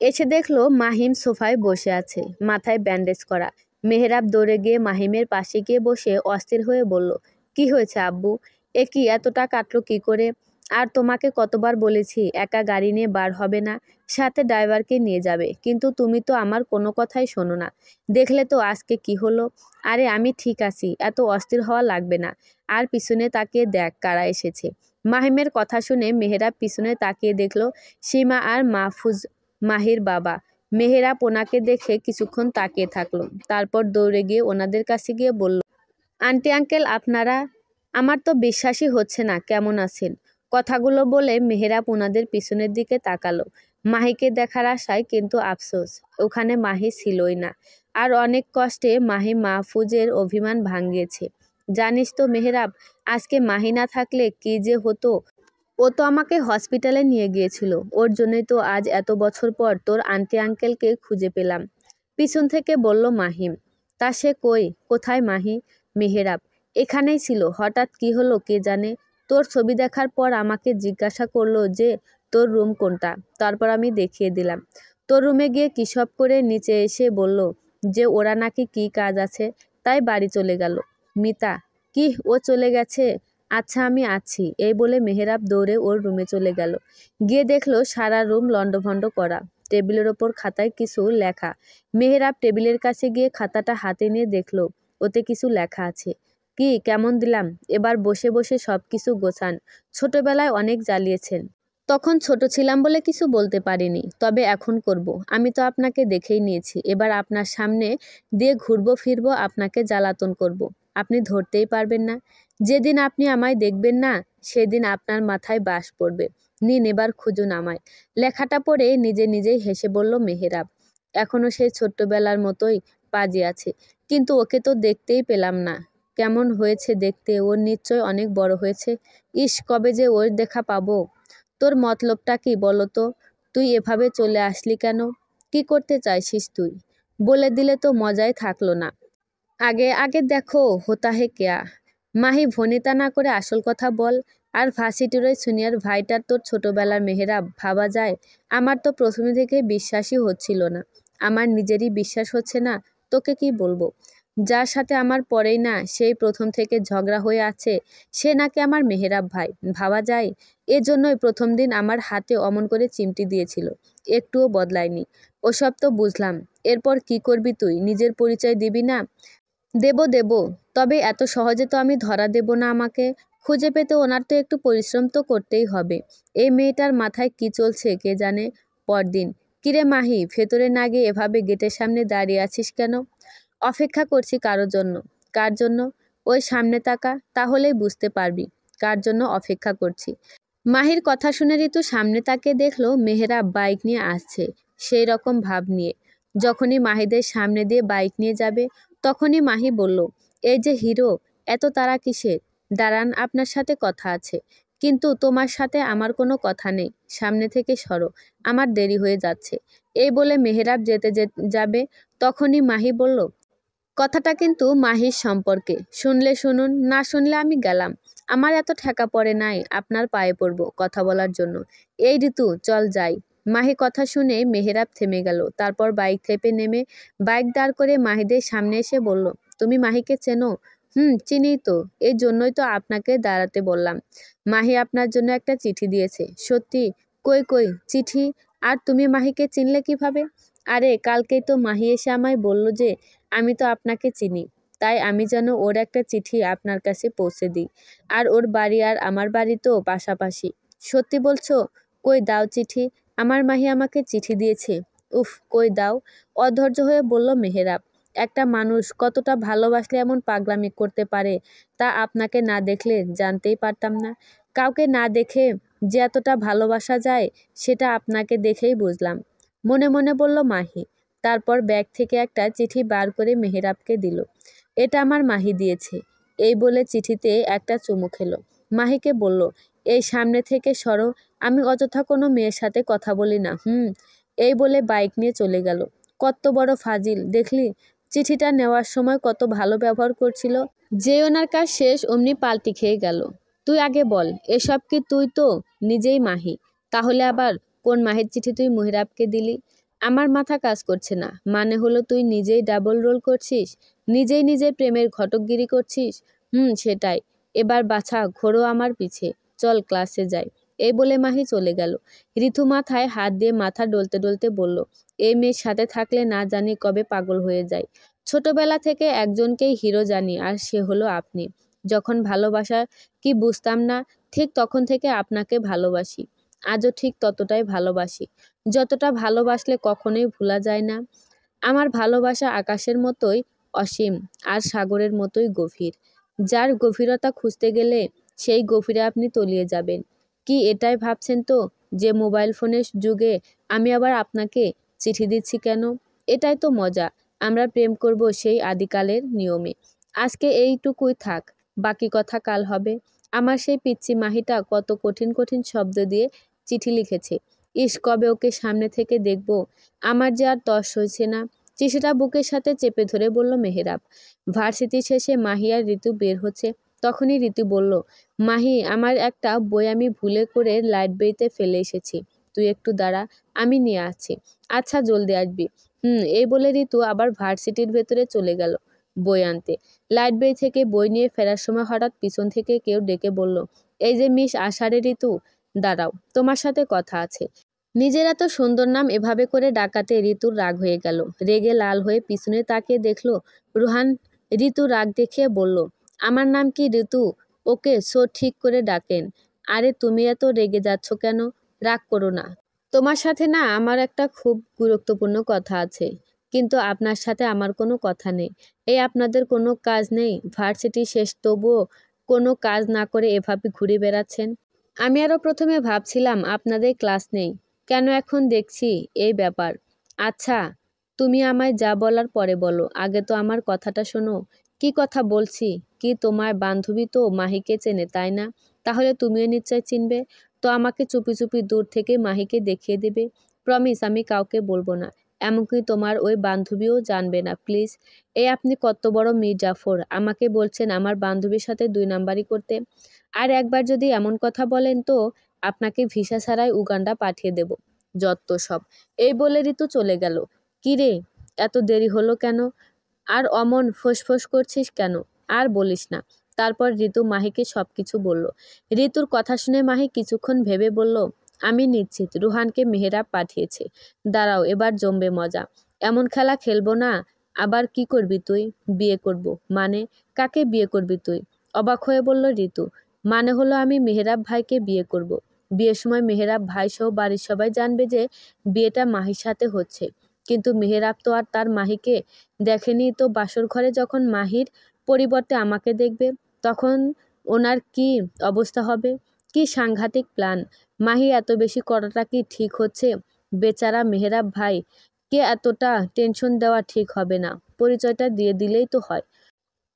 এসে দেখলো মাহিম সোফায় বসে আছে, মাথায় ব্যান্ডেজ করা। মেহেরাব দৌড়ে গিয়ে মাহিমের পাশে গিয়ে বসে অস্থির হয়ে বলল, কি হয়েছে আব্বু? এ কি, এতটা কাটলো কি করে? আর তোমাকে কতবার বলেছি একা গাড়ি নিয়ে বার হবে না, সাথে ড্রাইভারকে নিয়ে যাবে, কিন্তু তুমি তো আমার কোনো কথাই শোনো না। দেখলে তো আজকে কি হলো। আরে আমি ঠিক আছি, এত অস্থির হওয়া লাগবে না। আর পিছনে তাকিয়ে দেখ কারা এসেছে। মাহিমের কথা শুনে মেহেরাব পিছনে তাকিয়ে দেখলো সীমা আর মাহফুজ, মাহির বাবা। মেহেরাব ওনাকে দেখে কিছুক্ষণ তাকিয়ে থাকলো, তারপর দৌড়ে গিয়ে ওনাদের কাছে গিয়ে বলল, আন্টি আঙ্কেল আপনারা? আমার তো বিশ্বাসই হচ্ছে না, কেমন আছেন? কথাগুলো বলে মেহেরাব ওনাদের পিছনের দিকে তাকালো মাহিকে দেখার আশায়, কিন্তু আফসোস, ওখানে মাহি ছিলই না। আর অনেক কষ্টে মাহি মাহফুজের অভিমান ভাঙিয়েছে। জানিস তো মেহেরাব, আজকে মাহি না থাকলে কি যে হতো। ও তো আমাকে হসপিটালে নিয়ে গিয়েছিল, ওর জন্যই তো আজ এত বছর পর তোর আন্টি আঙ্কেলকে খুঁজে পেলাম। পিছন থেকে বলল মাহিম। তা সে কই, কোথায় মাহি? মেহেরাব, এখানেই ছিল, হঠাৎ কি হলো কে জানে। তোর ছবি দেখার পর আমাকে জিজ্ঞাসা করলো যে তোর রুম কোনটা, তারপর আমি দেখিয়ে দিলাম। তোর রুমে গিয়ে কী সব করে নিচে এসে বলল যে ওরা নাকি কি কাজ আছে, তাই বাড়ি চলে গেল। মিতা, কি, ও চলে গেছে? আচ্ছা আমি আছি। এই বলে মেহেরাব দৌড়ে ওর রুমে চলে গেল। গিয়ে দেখলো সারা রুম লণ্ডভণ্ড করা, টেবিলের ওপর খাতায় কিছু লেখা। মেহেরাব টেবিলের কাছে গিয়ে খাতাটা হাতে নিয়ে দেখলো ওতে কিছু লেখা আছে। কি, কেমন দিলাম? এবার বসে বসে সব কিছু গোছান। ছোটবেলায় অনেক জ্বালিয়েছেন, তখন ছোট ছিলাম বলে কিছু বলতে পারিনি, তবে এখন করব। আমি তো আপনাকে দেখেই নিয়েছি, এবার আপনার সামনে দিয়ে ঘুরবো ফিরবো, আপনাকে জ্বালাতন করব। আপনি ধরতেই পারবেন না। যেদিন আপনি আমায় দেখবেন না, সেদিন আপনার মাথায় বাস পড়বে। নিন, এবার খুঁজুন আমায়। লেখাটা পড়ে নিজে নিজেই হেসে বলল মেহেরাব। এখনো সেই ছোট্টবেলার মতোই পাজি আছে, কিন্তু ওকে তো দেখতেই পেলাম না। কেমন হয়েছে দেখতে? ওর নিশ্চয় অনেক বড় হয়েছে। ইস, কবে যে ওর দেখা পাবো। তোর মতলবটা কি বলতো? তুই এভাবে চলে আসলি কেন? কি করতে চাইছিস তুই? বলে দিলে তো মজাই থাকলো না। আগে আগে দেখো হোতা হে কেয়া। মাহি, ভনিতা না করে আসল কথা বল। আর ভার্সিটির ওই সিনিয়র ভাইটার তোর ছোটবেলার মেহেরাব ভাবা যায়? আমার তো প্রথমে থেকে বিশ্বাসই হচ্ছিল না। আমার নিজেরই বিশ্বাস হচ্ছে না, তোকে কি বলবো। যার সাথে আমার পরেই না সেই প্রথম থেকে ঝগড়া হয়ে আছে, সে নাকি আমার মেহেরাব ভাই। ভাবা যায়? এজন্যই প্রথম দিন আমার হাতে অমন করে চিমটি দিয়েছিল, একটুও বদলায়নি। ওসব তো বুঝলাম। এরপর কি করবি তুই? নিজের পরিচয় দিবি না? দেব দেব, তবে এত সহজে তো আমি ধরা দেব না। আমাকে খুঁজে পেতে ওনার তো একটু পরিশ্রম তো করতেই হবে। এই মেয়েটার মাথায় কি চলছে কে জানে। পরদিন, কিরে মাহি, ভেতরে না গিয়ে এভাবে গেটের সামনে দাঁড়িয়ে আছিস কেন? অপেক্ষা করছি কারোর জন্য। কার জন্য? ওই সামনে তাকা, তাহলেই বুঝতে পারবি কার জন্য অপেক্ষা করছি। মাহির কথা শুনে ঋতু সামনে তাকিয়ে দেখলো মেহেরাব বাইক নিয়ে আসছে, সেই রকম ভাব নিয়ে। যখনই মাহিদের সামনে দিয়ে বাইক নিয়ে যাবে, তখনই মাহি বলল, এই যে হিরো, এত তাড়া কিসের? দাঁড়ান, আপনার সাথে কথা আছে। কিন্তু তোমার সাথে আমার কোনো কথা নেই, সামনে থেকে সরো, আমার দেরি হয়ে যাচ্ছে। এই বলে মেহেরাব যেতে যাবে, তখনই মাহি বলল, কথাটা কিন্তু মাহির সম্পর্কে, শুনলে শুনুন, না শুনলে আমি গেলাম। আমার এত ঠেকা পড়ে নাই আপনার পায়ে পড়ব কথা বলার জন্য। এই ঋতু, চল যাই। মাহি কথা শুনে মেহেরাব থেমে গেল, তারপর বাইক থেকে নেমে বাইক দাঁড় করে মাহিদের সামনে এসে বলল, তুমি মাহিকে চেনো? চিনি তো, এই জন্যই তো আপনাকে দাঁড়াতে বললাম। মাহি আপনার জন্য একটা চিঠি দিয়েছে। সত্যি? কই কই চিঠি? আর তুমি মাহিকে চিনলে কিভাবে? আরে কালকেই তো মাহি এসে আমায় বলল যে আমি তো আপনাকে চিনি, তাই আমি যেন ওর একটা চিঠি আপনার কাছে পৌঁছে দিই। আর ওর বাড়ি আর আমার বাড়ি তো পাশাপাশি। সত্যি বলছো? কই দাও চিঠি। আমার মাহি আমাকে চিঠি দিয়েছে। উফ, কই দাও। অধৈর্য হয়ে বলল মেহেরাব। একটা মানুষ কতটা ভালোবাসলে এমন পাগলামি করতে পারে তা আপনাকে না দেখলে জানতেই পারতাম না। কাউকে না দেখে যে এতটা ভালোবাসা যায় সেটা আপনাকে দেখেই বুঝলাম, মনে মনে বলল মাহি। তারপর ব্যাগ থেকে একটা চিঠি বার করে মেহেরাবকে দিল। এটা আমার মাহি দিয়েছে। এই বলে চিঠিতে একটা চুমু খেলো। মাহিকে বলল, এই সামনে থেকে সরো, আমি অযথা কোনো মেয়ের সাথে কথা বলি না। এই বলে বাইক নিয়ে চলে গেল। কত বড় ফাজিল দেখলি? চিঠিটা নেওয়ার সময় কত ভালো ব্যবহার করছিল, যে ওনার কাজ শেষ অমনি পাল্টি খেয়ে গেল। তুই আগে বল, এসব কি? তুই তো নিজেই মাহি, তাহলে আবার কোন মাহির চিঠি তুই মেহেরাবকে দিলি? আমার মাথা কাজ করছে না। মানে হলো তুই নিজেই ডাবল রোল করছিস, নিজেই নিজের প্রেমের ঘটকগিরি করছিস। সেটাই। এবার বাছা ঘোরো আমার পিছে, চল ক্লাসে যাই। এই বলে মাহি চলে গেল। ঋতু মাথায় হাত দিয়ে মাথা ডলতে ডলতে বলল, এই মেয়ের সাথে থাকলে না জানি কবে পাগল হয়ে যায়। ছোটবেলা থেকে একজনকেই হিরো জানি, আর সে হলো আপনি। যখন ভালোবাসা কি বুঝতাম না, ঠিক তখন থেকে আপনাকে ভালোবাসি। আজও ঠিক ততটাই ভালোবাসি, যতটা ভালোবাসলে কখনোই ভোলা যায় না। আমার ভালোবাসা আকাশের মতোই অসীম আর সাগরের মতোই গভীর, যার গভীরতা খুঁজতে গেলে সেই গভীরে আপনি তলিয়ে যাবেন। কি এটাই ভাবছেন তো যে মোবাইল ফোনের যুগে আমি আবার আপনাকে চিঠি দিচ্ছি কেন? এটাই তো মজা। আমরা প্রেম করব সেই আদিকালের নিয়মে। আজকে এইটুকুই থাক, বাকি কথা কাল হবে। আমার সেই পিচ্চি মাহিটা কত কঠিন কঠিন শব্দ দিয়ে চিঠি লিখেছে। ইস, কবে ওকে সামনে থেকে দেখব। আমার যে আর তর সইছে না। চিঠিটা বুকের সাথে চেপে ধরে বলল মেহেরাব। ভার্সিটি শেষে মাহি আর ঋতু বের হচ্ছে, তখনই ঋতু বলল, মাহি, আমার একটা বই আমি ভুলে করে লাইব্রেরিতে ফেলে এসেছি, তুই একটু দাঁড়া, আমি নিয়ে আসছি। আচ্ছা, জলদি আসবি। এই বলে ঋতু আবার ভার্সিটির ভেতরে চলে গেল বই আনতে। লাইব্রেরি থেকে বই নিয়ে ফেরার সময় হঠাৎ পিছন থেকে কেউ ডেকে বলল, এই যে মিস আষাঢ়ে ঋতু, দাঁড়াও, তোমার সাথে কথা আছে। নিজের এত সুন্দর নাম এভাবে করে ডাকাতে ঋতুর রাগ হয়ে গেল। রেগে লাল হয়ে পিছনে তাকিয়ে দেখল রুহান। ঋতু রাগ দেখিয়ে বলল, আমার নাম কি ঋতু? ওকে সো ঠিক করে ডাকেন। আরে তুমি এত রেগে যাচ্ছ কেন? রাগ করো না। তোমার সাথে না আমার একটা খুব গুরুত্বপূর্ণ কথা আছে, কিন্তু আপনার সাথে আমার কোনো কথা নেই। এই আপনাদের কোনো কাজ নেই? ভার্সিটি শেষ তবুও কোনো কাজ না করে এভাবে ঘুরে বেড়াচ্ছেন। আমি আরও প্রথমে ভাবছিলাম আপনাদের ক্লাস নেই, কেন এখন দেখছি এই ব্যাপার। আচ্ছা, তুমি আমায় যা বলার পরে বলো, আগে তো আমার কথাটা শোনো। কি কথা বলছি? কি তোমার বান্ধবী তো মাহিকে চেনে, তাই না? তাহলে তুমিও নিশ্চয় চিনবে। তো আমাকে চুপি চুপি দূর থেকে মাহিকে দেখিয়ে দেবে। প্রমিস, আমি কাউকে বলবো না, এমনকি তোমার ওই বান্ধবীও জানবে না, প্লিজ। এই আপনি কত বড় মির্জাফর, আমাকে বলছেন আমার বান্ধবীর সাথে 2 নাম্বারি করতে? আর একবার যদি এমন কথা বলেন তো আপনাকে ভিসা ছাড়াই উগান্ডা পাঠিয়ে দেব। যত সব। এই বলে ঋতু চলে গেল। কি রে, এত দেরি হলো কেন? আর অমন ফোঁস করছিস কেন? আর বলিস না। তারপর ঋতু মাহিকে সবকিছু বলল। ঋতুর কথা শুনে মাহি কিছুক্ষণ ভেবে বলল, আমি নিশ্চিত রুহানকে মেহেরাব পাঠিয়েছে। দাঁড়াও, এবার জমবে মজা। এমন খেলা খেলবো না। আবার কি করবি তুই? বিয়ে করব? মানে কাকে বিয়ে করবি তুই? অবাক হয়ে বলল ঋতু। মানে হলো আমি মেহেরাব ভাইকে বিয়ে করব। বিয়ের সময় মেহেরাব ভাই সহ বাড়ির সবাই জানবে যে বিয়েটা মাহির সাথে হচ্ছে। কিন্তু মেহেরাব তো আর তার মাহিকে দেখেনি। তো বাসর ঘরে যখন মাহির পরিবর্তে আমাকে দেখবে, তখন ওনার কি অবস্থা হবে? কি সাংঘাতিক প্ল্যান। মাহি এত বেশি করাটা কি ঠিক হচ্ছে? বেচারা মেহেরাব ভাই কে এতটা টেনশন দেওয়া ঠিক হবে না। পরিচয়টা দিয়ে দিলেই তো হয়।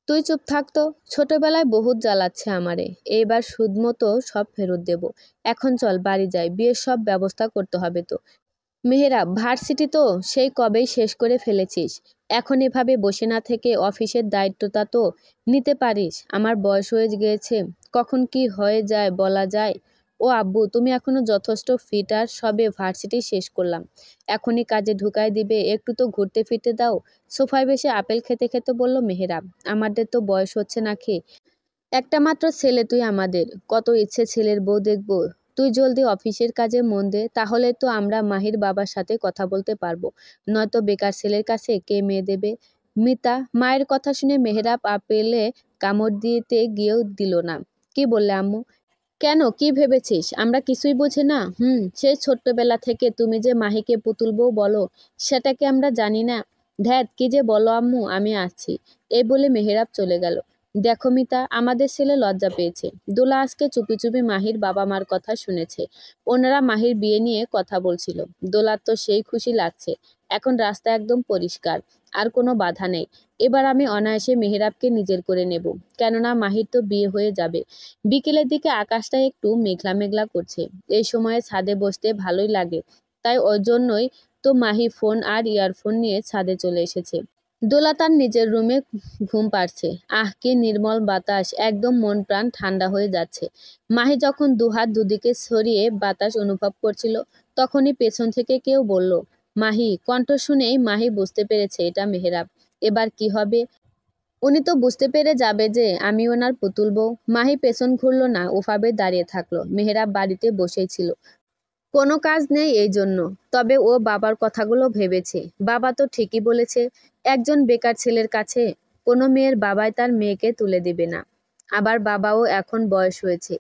তুই চুপ থাক তো। ছোটবেলায় বহুত জ্বালাচ্ছে আমারে, এইবার সুদ মতো সব ফেরত দেব। এখন চল বাড়ি যাই, বিয়ের সব ব্যবস্থা করতে হবে তো। মেহেরাব, ভার্সিটি তো সেই কবেই শেষ করে ফেলেছিস। এখন এভাবে বসে না থেকে অফিসের দায়িত্বটা তো নিতে পারিস। আমার বয়স হয়ে গিয়েছে, কখন কি হয়ে যায় বলা যায়। ও আব্বু, তুমি এখনো যথেষ্ট ফিট, আর সবে ভার্সিটি শেষ করলাম, এখনই কাজে ঢুকায় দিবে? একটু তো ঘুরতে ফিরতে দাও। সোফায় বসে আপেল খেতে খেতে বলল মেহেরাব। আমাদের তো বয়স হচ্ছে নাকি, একটা মাত্র ছেলে তুই আমাদের, কত ইচ্ছে ছেলের বউ দেখবো। তুই জলদি অফিসের কাজে মন দে, তাহলে তো আমরা মাহির বাবার সাথে কথা বলতে পারবো, নয়তো বেকার ছেলের কাছে কে মেয়ে দেবে। মিতা মায়ের কথা শুনে মেহেরাব আপেলে কামড় দিতে গিয়েও দিল না। কি বললে আম্মু? কেন, কি ভেবেছিস আমরা কিছুই বুঝি না? সেই ছোট্টবেলা থেকে তুমি যে মাহিকে পুতুল বউ বলো, সেটা কি আমরা জানি না? ধ্যাত, কি যে বলো আম্মু, আমি আসছি। এই বলে মেহেরাব চলে গেল। দেখো মিতা, আমাদের ছেলে লজ্জা পেয়েছে। দোলা আজকে চুপি চুপি মাহির বাবা মার কথা শুনেছে। ওনারা মাহির বিয়ে নিয়ে কথা বলছিল। দোলার তো সেই খুশি লাগছে। এখন রাস্তা একদম পরিষ্কার, আর কোনো বাধা নেই। এবার আমি অনায়াসে মেহেরাবকে নিজের করে নেব, কেননা মাহির তো বিয়ে হয়ে যাবে। বিকেলের দিকে আকাশটা একটু মেঘলা মেঘলা করছে। এই সময়ে ছাদে বসতে ভালোই লাগে, তাই ওই জন্যই তো মাহি ফোন আর ইয়ারফোন নিয়ে ছাদে চলে এসেছে। দোলা তার নিজের রুমে ঘুম পাড়ছে। আহ, কি নির্মল বাতাস, একদম মন প্রাণ ঠান্ডা হয়ে যাচ্ছে। মাহি যখন দুহাত দুদিকে ছড়িয়ে বাতাস অনুভব করছিল, তখনই পেছন থেকে কেউ বলল, মাহি। কণ্ঠ শুনেই মাহি বুঝতে পেরেছে এটা মেহেরাব। এবার কি হবে? উনি তো বুঝতে পেরে যাবে যে আমি ওনার পুতুল বউ। মাহি পেছন ঘুরল না, ওভাবে দাঁড়িয়ে থাকলো। মেহেরাব বাড়িতে বসেই ছিল, কোনো কাজ নেই এই জন্য। তবে ও বাবার কথাগুলো ভেবেছে। বাবা তো ঠিকই বলেছে, একজন বেকার ছেলের কাছে কোনো মেয়ের বাবাই তার মেয়েকে তুলে দিবে না। আবার বাবাও এখন বয়স হয়েছে,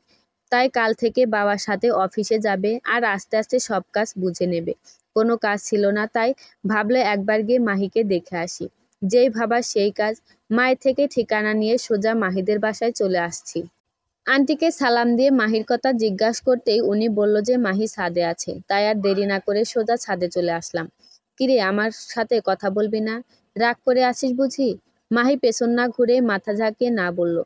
তাই কাল থেকে বাবার সাথে অফিসে যাবে আর আস্তে আস্তে সব কাজ বুঝে নেবে। কোনো কাজ ছিল না, তাই ভাবলে একবার গিয়ে মাহিকে দেখে আসি। যেই ভাবা সেই কাজ। মায়ের থেকে ঠিকানা নিয়ে সোজা মাহিদের বাসায় চলে আসছি। আন্টিকে সালাম দিয়ে মাহির কথা জিজ্ঞাসা করতেই উনি বলল যে মাহি ছাদে আছে, তাই আর দেরি না করে সোজা ছাদে চলে আসলাম। কিরে, আমার সাথে কথা বলবি না? রাগ করে আসিস বুঝি? মাহি পেছন না ঘুরে মাথা ঝাঁকিয়ে না বলল।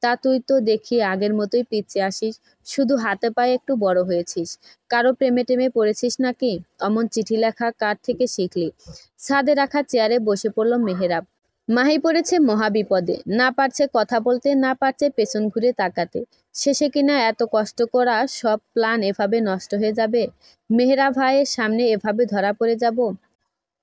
তা তুই তো দেখি আগের মতোই পিচ্ছে আসিস, শুধু হাতে পায়ে একটু বড় হয়েছিস। কারো প্রেমে টেমে পড়েছিস নাকি? অমন চিঠি লেখা কার থেকে শিখলি? ছাদে রাখা চেয়ারে বসে পড়ল মেহেরাব। মাহি পড়েছে মহাবিপদে, না পারছে কথা বলতে, না পারছে পেছন ঘুরে তাকাতে। শেষে কিনা এত কষ্ট করা সব প্ল্যান এভাবে নষ্ট হয়ে যাবে। মেহেরা ভাইয়ের সামনে এভাবে ধরা পড়ে যাব।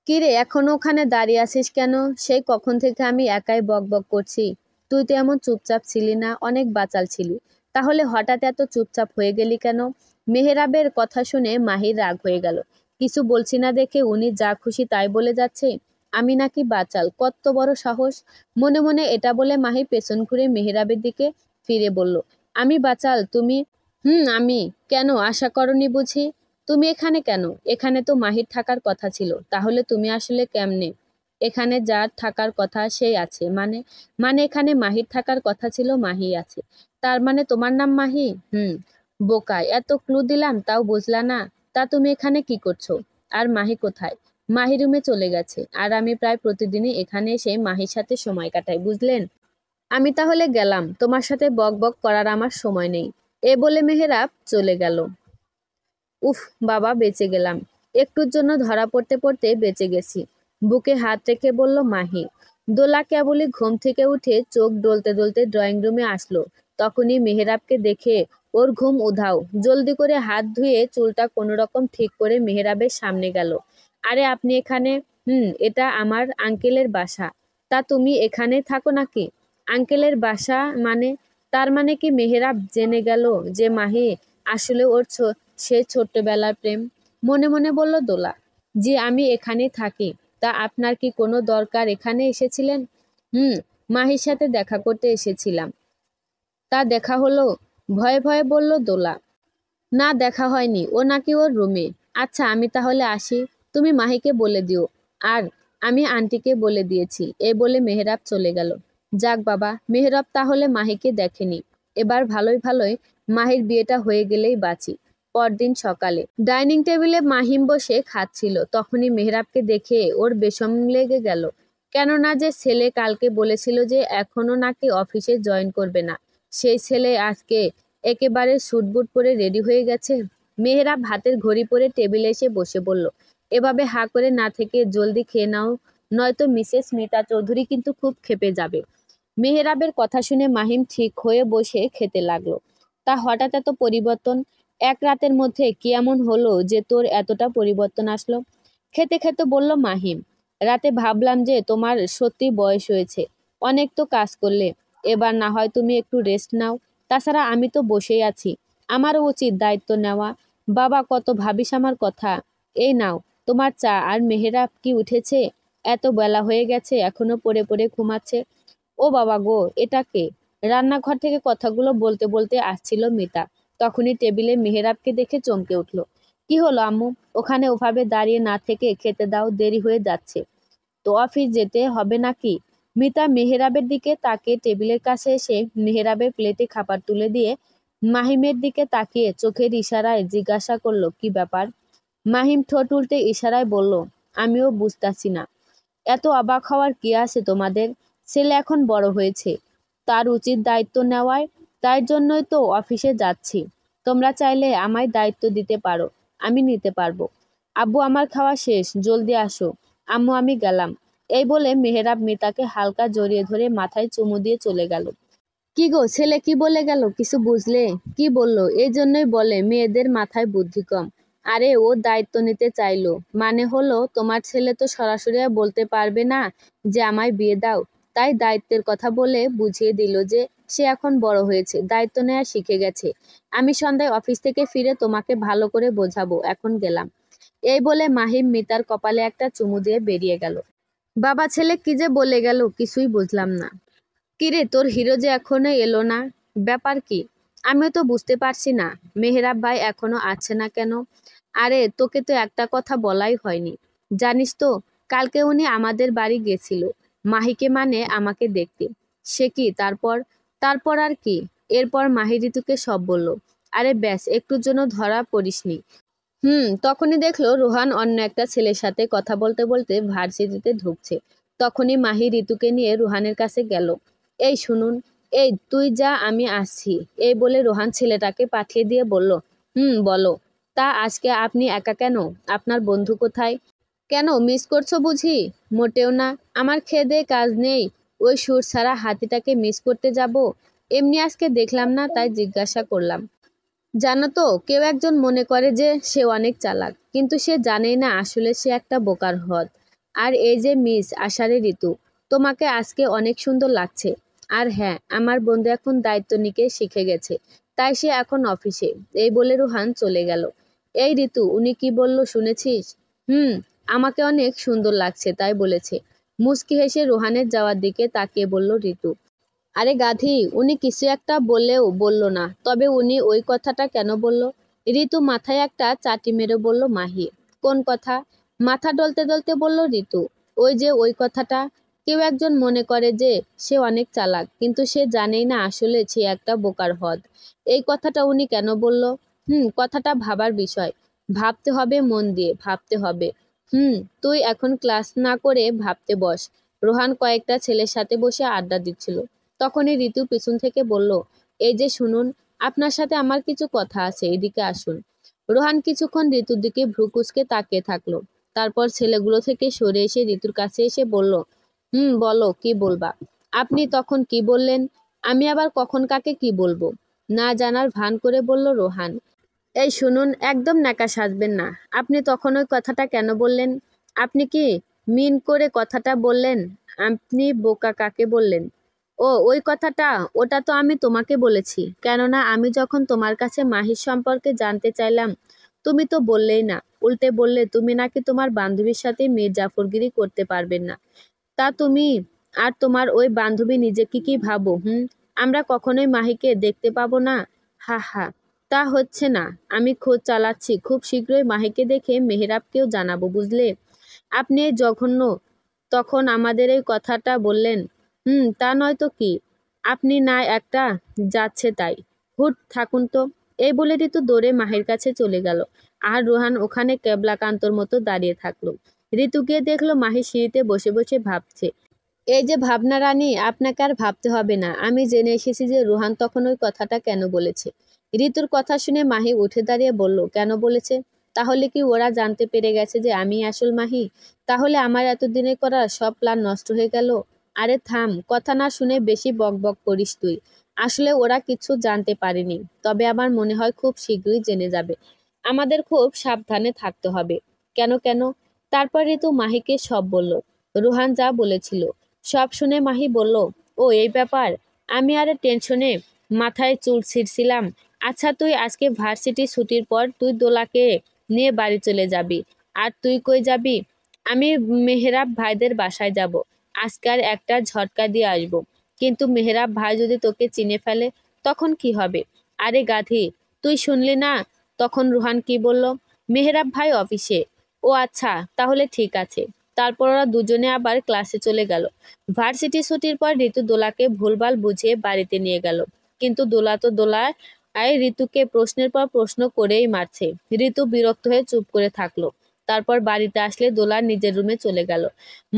কিরে, এখনো ওখানে দাঁড়িয়ে আছিস কেন? সেই কখন থেকে আমি একাই বক বক করছি। তুই তো এমন চুপচাপ ছিলি না, অনেক বাচাল ছিলি। তাহলে হঠাৎ এত চুপচাপ হয়ে গেলি কেন? মেহেরাবের কথা শুনে মাহির রাগ হয়ে গেল। কিছু বলছি না দেখে উনি যা খুশি তাই বলে যাচ্ছে। আমি নাকি বাচাল? কত বড় সাহস! মনে মনে এটা বলে মাহি পেছন ঘুরে মেহেরাবের দিকে ফিরে বলল, আমি বাচাল? তুমি? আমি। কেন, আশা করনি বুঝি? তুমি এখানে কেন? এখানে তো মাহির থাকার কথা ছিল, তাহলে তুমি আসলে কেমনে? এখানে যার থাকার কথা সেই আছে মানে? মানে এখানে মাহির থাকার কথা ছিল, মাহি আছে, তার মানে তোমার নাম মাহি? বোকা, এত ক্লু দিলাম তাও বুঝলা না? তা তুমি এখানে কি করছো? আর মাহি কোথায়? মাহি রুমে চলে গেছে, আর আমি প্রায় প্রতিদিনই এখানে এসে মাহির সাথে সময় কাটাই, বুঝলেন? আমি তাহলে গেলাম, তোমার সাথে বক বক করার আমার সময় নেই। এ বলে মেহেরাব চলে গেল। উফ, বাবা, বেঁচে গেলাম। একটুর জন্য ধরা পড়তে পড়তে বেঁচে গেছি, বুকে হাত রেখে বলল মাহি। দোলা কেবলই ঘুম থেকে উঠে চোখ ডলতে ডলতে ড্রয়িং রুমে আসলো, তখনই মেহেরাবকে দেখে ওর ঘুম উধাও। জলদি করে হাত ধুয়ে চুলটা কোনো রকম ঠিক করে মেহেরাবের সামনে গেল। আরে আপনি এখানে? এটা আমার আঙ্কেলের বাসা। তা তুমি এখানে থাকো নাকি? আঙ্কেলের বাসা মানে? তার মানে কি মেহেরাব জেনে গেল যে মাহি আসলে ওর সেই ছোট্টবেলার প্রেম। মনে মনে বলল দোলা, জি আমি এখানেই থাকি। তা আপনার কি কোনো দরকার এখানে এসেছিলেন? হুম, মাহির সাথে দেখা করতে এসেছিলাম। তা দেখা হলো? ভয়ে ভয়ে বলল দোলা। না, দেখা হয়নি, ও নাকি ওর রুমে। আচ্ছা, আমি তাহলে আসি, তুমি মাহিকে বলে দিও। আর আমি আন্টিকে বলে দিয়েছি। এ বলে মেহেরাব চলে গেল। যাক বাবা, মেহেরাব তাহলে মাহিকে দেখেনি। এবার ভালোই ভালোই মাহির বিয়েটা হয়ে গেলেই বাঁচি। পরদিন সকালে ডাইনিং টেবিলে মাহিম বসে খাচ্ছিল, তখনই মেহেরাবকে দেখে ওর বিষম লেগে গেল। কেননা যে ছেলে কালকে বলেছিল যে এখনো নাকি অফিসে জয়েন করবে না, সেই ছেলে আজকে একেবারে স্যুট বুট পরে রেডি হয়ে গেছে। মেহেরাব হাতের ঘড়ি পরে টেবিলে এসে বসে বলল, এভাবে হা করে না থেকে জলদি খেয়ে নাও, নয়তো মিসেস মিতা চৌধুরী কিন্তু খুব ক্ষেপে যাবে। মেহেরাবের কথা শুনে মাহিম ঠিক হয়ে বসে খেতে লাগলো। তা হঠাৎ এত পরিবর্তন? এক রাতের মধ্যে কি এমন হলো যে তোর এতটা পরিবর্তন আসলো? খেতে খেতে বলল মাহিম, রাতে ভাবলাম যে তোমার সত্যি বয়স হয়েছে, অনেক তো কাজ করলে, এবার না হয় তুমি একটু রেস্ট নাও। তাছাড়া আমি তো বসেই আছি, আমারও উচিত দায়িত্ব নেওয়া। বাবা কত ভাবিস আমার কথা। এই নাও তোমার চা। আর মেহেরাব কি উঠেছে? এত বেলা হয়ে গেছে, এখনো পড়ে পড়ে ঘুমাচ্ছে। ও বাবা গো, এটা কে? রান্নাঘর থেকে কথাগুলো বলতে বলতে আসছিল মিতা। তখনই টেবিলে মেহেরাবকে দেখে চমকে উঠল। কি হলো আম্মু? ওখানে ওভাবে দাঁড়িয়ে না থেকে খেতে দাও, দেরি হয়ে যাচ্ছে। তো অফিস যেতে হবে নাকি? মিতা মেহেরাবের দিকে তাকিয়ে টেবিলের কাছে এসে মেহেরাবের প্লেটে খাবার তুলে দিয়ে মাহিমের দিকে তাকিয়ে চোখের ইশারায় জিজ্ঞাসা করলো, কি ব্যাপার? মাহিম ঠোঁট উল্টে ইশারায় বলল, আমিও বুঝতাছি না। এত অবাক হওয়ার কি আছে তোমাদের? ছেলে এখন বড় হয়েছে, তার উচিত দায়িত্ব নেওয়ায়। তাই জন্যই তো অফিসে যাচ্ছি। তোমরা চাইলে আমায় দায়িত্ব দিতে পারো, আমি নিতে পারবো। আব্বু আমার খাওয়া শেষ, জলদি আসো। আম্মু আমি গেলাম। এই বলে মেহেরাব মিতাকে হালকা জড়িয়ে ধরে মাথায় চুমু দিয়ে চলে গেল। কি গো, ছেলে কি বলে গেল, কিছু বুঝলে? কি বললো? এই জন্যই বলে মেয়েদের মাথায় বুদ্ধি কম। আরে ও দায়িত্ব নিতে চাইলো, মানে হলো তোমার ছেলে তো সরাসরি আর বলতে পারবে না যে আমায় বিয়ে দাও। তাই দায়িত্বের কথা বলে বুঝিয়ে দিল যে সে এখন বড় হয়েছে, দায়িত্ব নেওয়া শিখে গেছে। আমি সন্ধ্যায় অফিস থেকে ফিরে তোমাকে ভালো করে বোঝাবো, এখন গেলাম। এই বলে মাহিম মিতার কপালে একটা চুমু দিয়ে বেরিয়ে গেল। বাবা ছেলে কি যে বলে গেল কিছুই বুঝলাম না। কিরে, তোর হিরো যে এখনো এলো না, ব্যাপার কি? আমিও তো বুঝতে পারছি না। মেহেরাব ভাই এখনো আছে না কেন? আরে তোকে তো একটা কথা বলাই হয়নি, জানিস তো? কালকে উনি আমাদের বাড়ি গেছিল, মাহিকে মানে আমাকে দেখতে। সে কি তারপর? তারপর আর কি? এরপর মাহি ঋতুকে সব বলল। আরে ব্যাস, একটুর জন্য ধরা পড়িসনি। তখনই দেখলো রোহান অন্য একটা ছেলের সাথে কথা বলতে বলতে ভার্সিটিতে ঢুকছে। তখনই মাহি ঋতুকে নিয়ে রোহানের কাছে গেল। এই শুনুন, এই তুই যা, আমি আসছি। এই বলে রোহান ছেলেটাকে পাঠিয়ে দিয়ে বলল, বলো। তা আজকে আপনি একা কেন? আপনার বন্ধু কোথায়? কেন, মিস করছো বুঝি? মোটেও না, আমার খেয়ে কাজ নেই, ওই সুর ছাড়া হাতিটাকে মিস করতে যাব? এমনি আজকে দেখলাম না, তাই জিজ্ঞাসা করলাম। জানো তো, কেউ একজন মনে করে যে সে অনেক চালাক, কিন্তু সে জানেই না আসলে সে একটা বোকার হদ। আর এই যে মিস আষাঢ়ে ঋতু, তোমাকে আজকে অনেক সুন্দর লাগছে। আর হ্যাঁ, আমার বন্ধু এখন দায়িত্ব নিতে শিখে গেছে, তাই সে এখন অফিসে। এই বলে রুহান চলে গেল। এই ঋতু, উনি কি বলল শুনেছিস? হুম, আমাকে অনেক সুন্দর লাগছে তাই বলেছে। মুচকি হেসে রুহানের যাওয়ার দিকে তাকিয়ে বলল ঋতু। আরে গাধি, উনি কিছু একটা বললেও বলল না, তবে উনি ওই কথাটা কেন বলল? ঋতু মাথায় একটা চাটি মেরে বলল মাহি। কোন কথা? মাথা ডলতে ডলতে বলল ঋতু। ওই যে ওই কথাটা। কেউ একজন মনে করে যে সে অনেক চালাক, কিন্তু সে জানেই না আসলে সে একটা বোকার হদ। এই কথাটা উনি কেন বলল? কথাটা ভাবার বিষয়। ভাবতে হবে, মন দিয়ে ভাবতে হবে। তুই এখন ক্লাস না করে ভাবতে বস। রোহান কয়েকটা ছেলের সাথে বসে আড্ডা দিচ্ছিল। তখনই ঋতু পিছন থেকে বলল, এই যে শুনুন, আপনার সাথে আমার কিছু কথা আছে, এদিকে আসুন। রোহান কিছুক্ষণ ঋতুর দিকে ভ্রু কুঁচকে তাকিয়ে থাকলো। তারপর ছেলেগুলো থেকে সরে এসে ঋতুর কাছে এসে বলল, বলো, কি বলবা? আপনি তখন কি বললেন? আমি আবার কখন কাকে কি বলবো? না জানার ভান করে বলল রোহান। এই শুনুন, একদম ন্যাকা সাজবেন না। আপনি তখন ওই কথাটা কেন বললেন? আপনি কি মিন করে কথাটা বললেন? আপনি বোকা কাকে বললেন? ও ওই কথাটা, ওটা তো আমি তোমাকে বলেছি, কেননা আমি যখন তোমার কাছে মাহির সম্পর্কে জানতে চাইলাম, তুমি তো বললেই না, উল্টে বললে তুমি নাকি তোমার বান্ধবীর সাথে মির্জাফরগিরি করতে পারবেন না। তা তুমি আর তোমার ওই বান্ধবী নিজেকে কি ভাবো? আমরা কখনোই মাহিকে দেখতে পাবো না? হা হা। তা হচ্ছে না, আমি খোঁজ চালাচ্ছি, খুব শীঘ্রই মাহিকে দেখে মেহেরাবকেও জানাবো, বুঝলে? আপনি এই জঘন্য তখন আমাদের এই কথাটা বললেন। তা নয় তো কি? আপনি না একটা যাচ্ছে তাই। হুট থাকুন তো। এই বলে ঋতু দৌড়ে মাহির কাছে চলে গেল। আর রোহান ওখানে ক্যাবলাকান্তর মতো দাঁড়িয়ে থাকলো। ঋতু গিয়ে দেখলো মাহি সিঁড়িতে বসে বসে ভাবছে। এই যে ভাবনা রানী, আপনাকে আর ভাবতে হবে না, আমি জেনে এসেছি যে রোহান তখন ওই কথাটা কেন বলেছে। ঋতুর কথা শুনে মাহি উঠে দাঁড়িয়ে বলল, কেন বলেছে? তাহলে কি ওরা জানতে পেরে গেছে যে আমি আসল মাহি? তাহলে আমার এতদিনে করা সব প্ল্যান নষ্ট হয়ে গেল। আরে থাম, কথা না শুনে বেশি বকবক করিস তুই। আসলে ওরা কিছু জানতে পারেনি, তবে আমার মনে হয় খুব শীঘ্রই জেনে যাবে। আমাদের খুব সাবধানে থাকতে হবে। কেন কেন? তারপর ঋতু মাহিকে সব বলল, রুহান যা বলেছিল। সব শুনে মাহি বলল, ও এই ব্যাপার। আমি আর টেনশনে মাথায় চুল ছিঁড়ছিলাম। আচ্ছা, তুই আজকে ভার্সিটি ছুটির পর তুই দোলাকে নিয়ে বাড়ি চলে যাবি। আর তুই কই যাবি? আমি মেহরাব ভাইদের বাসায় যাব। আজকাল একটা ঝটকা দিয়ে আসব। কিন্তু মেহরাব ভাই যদি তোকে চিনে ফেলে, তখন কি হবে? আরে গাধি, তুই শুনলি না তখন রুহান কি বলল? মেহরাব ভাই অফিসে। ও আচ্ছা, তাহলে ঠিক আছে। তারপর ওরা দুজনে আবার ক্লাসে চলে গেল। ভার্সিটি ছুটির পর ঋতু দোলাকে ভুলভাল বুঝিয়ে বাড়িতে নিয়ে গেল। কিন্তু দোলা তো দোলা আর ঋতুকে প্রশ্নের পর প্রশ্ন করেই মারছে। ঋতু বিরক্ত হয়ে চুপ করে থাকলো। তারপর বাড়িতে আসলে দোলা নিজের রুমে চলে গেল।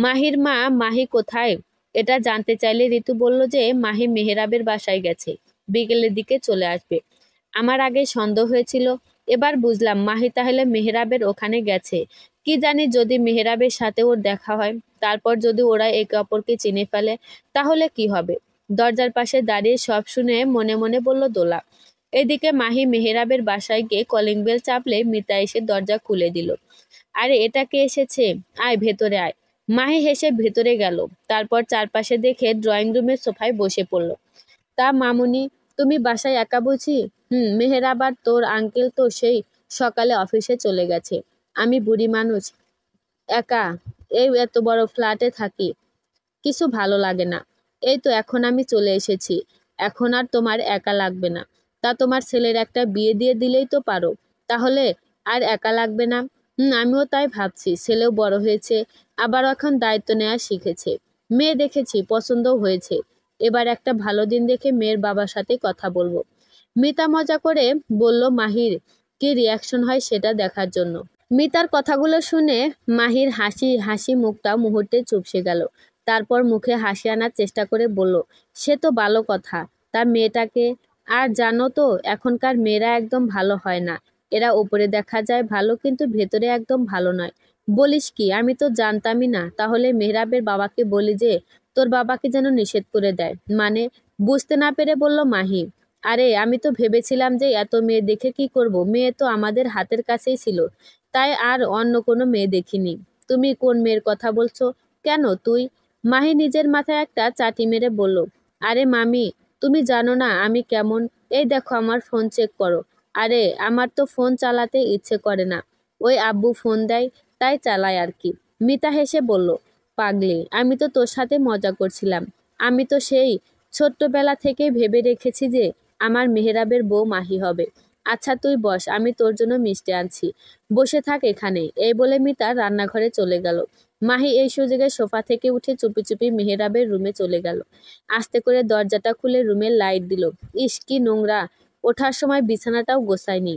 মাহির মা মাহি কোথায় এটা জানতে চাইলে ঋতু বলল যে মাহি মেহেরাবের বাসায় গেছে, বিকেলের দিকে চলে আসবে। আমার আগে সন্দেহ হয়েছিল, এবার বুঝলাম মাহি তাহলে মেহেরাবের ওখানে গেছে। কি জানি যদি মেহেরাবের সাথে ওর দেখা হয়, তারপর যদি ওরা একে অপরকে চিনে ফেলে, তাহলে কি হবে? দরজার পাশে দাঁড়িয়ে সব শুনে মনে মনে বলল দোলা। এদিকে মাহি মেহেরাবের বাসায় গিয়ে কলিং বেল চাপলে মিতা এসে দরজা খুলে দিল। আরে এটা কে এসেছে? আয় ভেতরে আয়। মাহি হেসে ভেতরে গেল। তারপর চারপাশে দেখে ড্রয়িং রুমের সোফায় বসে পড়ল। তা মামুনি, তুমি বাসায় একা বুঝি? মেহেরাব আর তোর আঙ্কেল তো সেই সকালে অফিসে চলে গেছে। আমি বুড়ি মানুষ, একা এই এত বড় ফ্ল্যাটে থাকি, কিছু ভালো লাগে না। এই তো এখন আমি চলে এসেছি। এখন আর তোমার একা লাগবে না। তা তোমার ছেলের একটা বিয়ে দিয়ে দিলেই তো পারো। তাহলে আর একা লাগবে না। আমিও তাই ভাবছি। ছেলেও বড় হয়েছে, আবার এখন দায়িত্ব নেওয়া শিখেছে। মেয়ে দেখেছি, পছন্দও হয়েছে। এবার একটা ভালো দিন দেখে মেয়ের বাবার সাথে কথা বলবো। মিতা মজা করে বলল মাহির কি রিয়াকশন হয় সেটা দেখার জন্য। মিতার কথাগুলো শুনে মাহির হাসি হাসি মুখটা মুহূর্তে চুপসে গেল। তারপর মুখে হাসি আনার চেষ্টা করে বলল, সে তো ভালো কথা। তার মেয়েটাকে আর জানো তো, এখনকার মেয়েরা একদম ভালো হয় না। এরা উপরে দেখা যায় ভালো, কিন্তু ভেতরে একদম ভালো নয়। বলিস কি? আমি তো জানতামই না। তাহলে মেহরাবের বাবাকে বলি যে তোর বাবাকে যেন নিষেধ করে দেয়। মানে? বুঝতে না পেরে বলল মাহি। আরে আমি তো ভেবেছিলাম যে এত মেয়ে দেখে কি করব, মেয়ে তো আমাদের হাতের কাছেই ছিল, তাই আর অন্য কোনো মেয়ে দেখিনি। তুমি কোন মেয়ের কথা বলছো? কেন তুই? মাহি নিজের মাথায় একটা চাটি মেরে বলল, আরে মামি, তুমি জানো না আমি কেমন? এই দেখো আমার ফোন চেক করো। আরে আমার তো ফোন চালাতে ইচ্ছে করে না। ওই আব্বু ফোন দেয়, তাই চালাই আর কি। মিতা হেসে বলল, পাগলি, আমি তো তোর সাথে মজা করছিলাম। আমি তো সেই ছোট্টবেলা থেকে ভেবে রেখেছি যে আমার মেহেরাবের বউ মাহি হবে। আচ্ছা তুই বস, আমি তোর জন্য মিষ্টি আনছি। বসে থাক এখানে। এই বলে মিতা রান্নাঘরে চলে গেল। মাহি এই সুযোগে সোফা থেকে উঠে চুপি চুপি মেহেরাবের রুমে চলে গেল। আস্তে করে দরজাটা খুলে রুমের লাইট দিল। ইস কি নোংরা! ওঠার সময় বিছানাটাও গোছায়নি।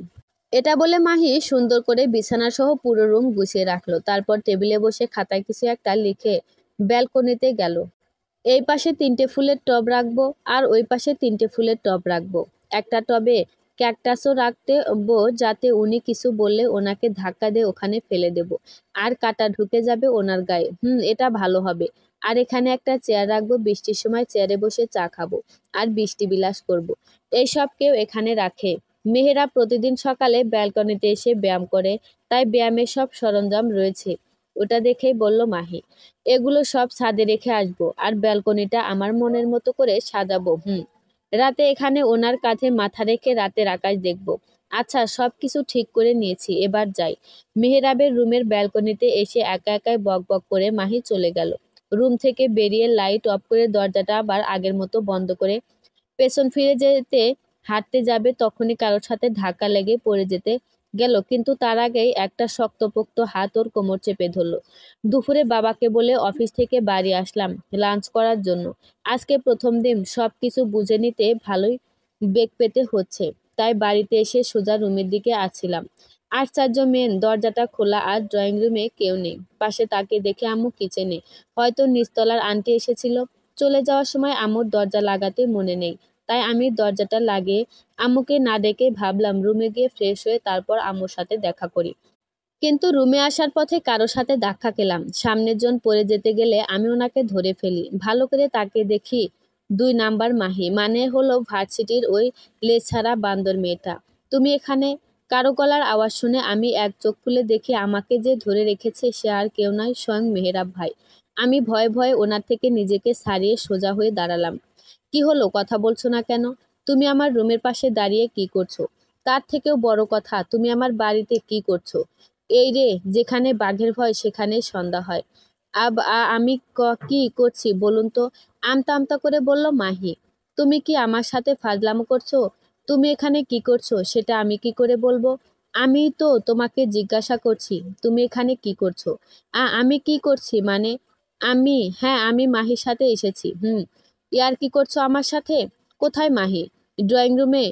এটা বলে মাহি সুন্দর করে বিছানা সহ পুরো রুম গুছিয়ে রাখলো। তারপর টেবিলে বসে খাতায় কিছু একটা লিখে ব্যালকনিতে গেল। এই পাশে 3টে ফুলের টব রাখবো, আর ওই পাশে 3টে ফুলের টব রাখবো। একটা টবে ক্যাকটাসও রাখতে যাতে উনি কিছু বললে ওনাকে ধাক্কা দিয়ে ওখানে ফেলে দেব, আর কাঁটা ঢুকে যাবে ওনার গায়ে। এটা ভালো হবে। আর এখানে একটা চেয়ার রাখবো, বৃষ্টির সময় চেয়ারে বসে চা খাবো আর বৃষ্টি বিলাস করব। এইসব কেউ এখানে রাখে? মেহেরা প্রতিদিন সকালে ব্যালকনিতে এসে ব্যায়াম করে, তাই ব্যায়ামের সব সরঞ্জাম রয়েছে। ওটা দেখেই বলল মাহি, এগুলো সব ছাদে রেখে আসবো, আর ব্যালকনিটা আমার মনের মতো করে সাজাবো। রাতে এখানে ওনার কাঁধে মাথা রেখে রাতের আকাশ দেখব। আচ্ছা, সব কিছু ঠিক করে নিয়েছি, এবার যাই। মেহেরাবের রুমের ব্যালকনিতে এসে একা একাই বক বক করে মাহি চলে গেল। রুম থেকে বেরিয়ে লাইট অফ করে দরজাটা আবার আগের মতো বন্ধ করে পেছন ফিরে যেতে হাঁটতে যাবে, তখনই কারোর সাথে ধাক্কা লেগে পড়ে যেতে গেল। কিন্তু তার আগেই একটা শক্তপোক্ত হাত ওর কোমর চেপে ধরল। দুপুরে বাবাকে বলে অফিস থেকে বাড়ি আসলাম লাঞ্চ করার জন্য। আজকে প্রথম দিন, সব কিছু বুঝে নিতে ভালোই বেগ পেতে হচ্ছে। তাই বাড়িতে এসে সোজা রুমের দিকে আসছিলাম। আশ্চর্য মেন, দরজাটা খোলা আর ড্রয়িং রুমে কেউ নেই। পাশে তাকে দেখে আম্মু কিচেনে, হয়তো নিচতলার আন্টি এসেছিল। চলে যাওয়ার সময় আম্মুর দরজা লাগাতে মনে নেই, তাই আমি দরজাটা লাগিয়ে আম্মুকে না ডেকে ভাবলাম রুমে গিয়ে ফ্রেশ হয়ে তারপর আম্মুর সাথে দেখা করি। কিন্তু রুমে আসার পথে কারো সাথে ধাক্কা খেলাম। সামনের জন পড়ে যেতে গেলে আমি ওনাকে ধরে ফেলি। ভালো করে তাকে দেখি 2 নাম্বার মাহি, মানে হলো ভার্সিটির ওই লেছাড়া বান্দর মেয়েটা। তুমি এখানে? কারো গলার আওয়াজ শুনে আমি এক চোখ খুলে দেখি আমাকে যে ধরে রেখেছে সে আর কেউ নয়, স্বয়ং মেহেরাব ভাই। আমি ভয়ে ভয়ে ওনার থেকে নিজেকে ছাড়িয়ে সোজা হয়ে দাঁড়ালাম। কি হলো, কথা বলছো না কেন? তুমি আমার রুমের পাশে দাঁড়িয়ে কি করছো? তার থেকেও বড় কথা, তুমি আমার বাড়িতে কি করছো? এই রে, যেখানে বাঘের ভয় সেখানেই সন্ধ্যা হয়। আমি কি করছি বলুন তো? আমতা আমতা করে বলল মাহি। তুমি কি আমার সাথে ফাজলামো করছো? তুমি এখানে কি করছো সেটা আমি কি করে বলবো? আমি তো তোমাকে জিজ্ঞাসা করছি তুমি এখানে কি করছো। আমি কি করছি মানে? হ্যাঁ, আমি মাহির সাথে এসেছি। ইয়ার কি করছো আমার সাথে? কোথায় মাহি? ড্রয়িং রুমে।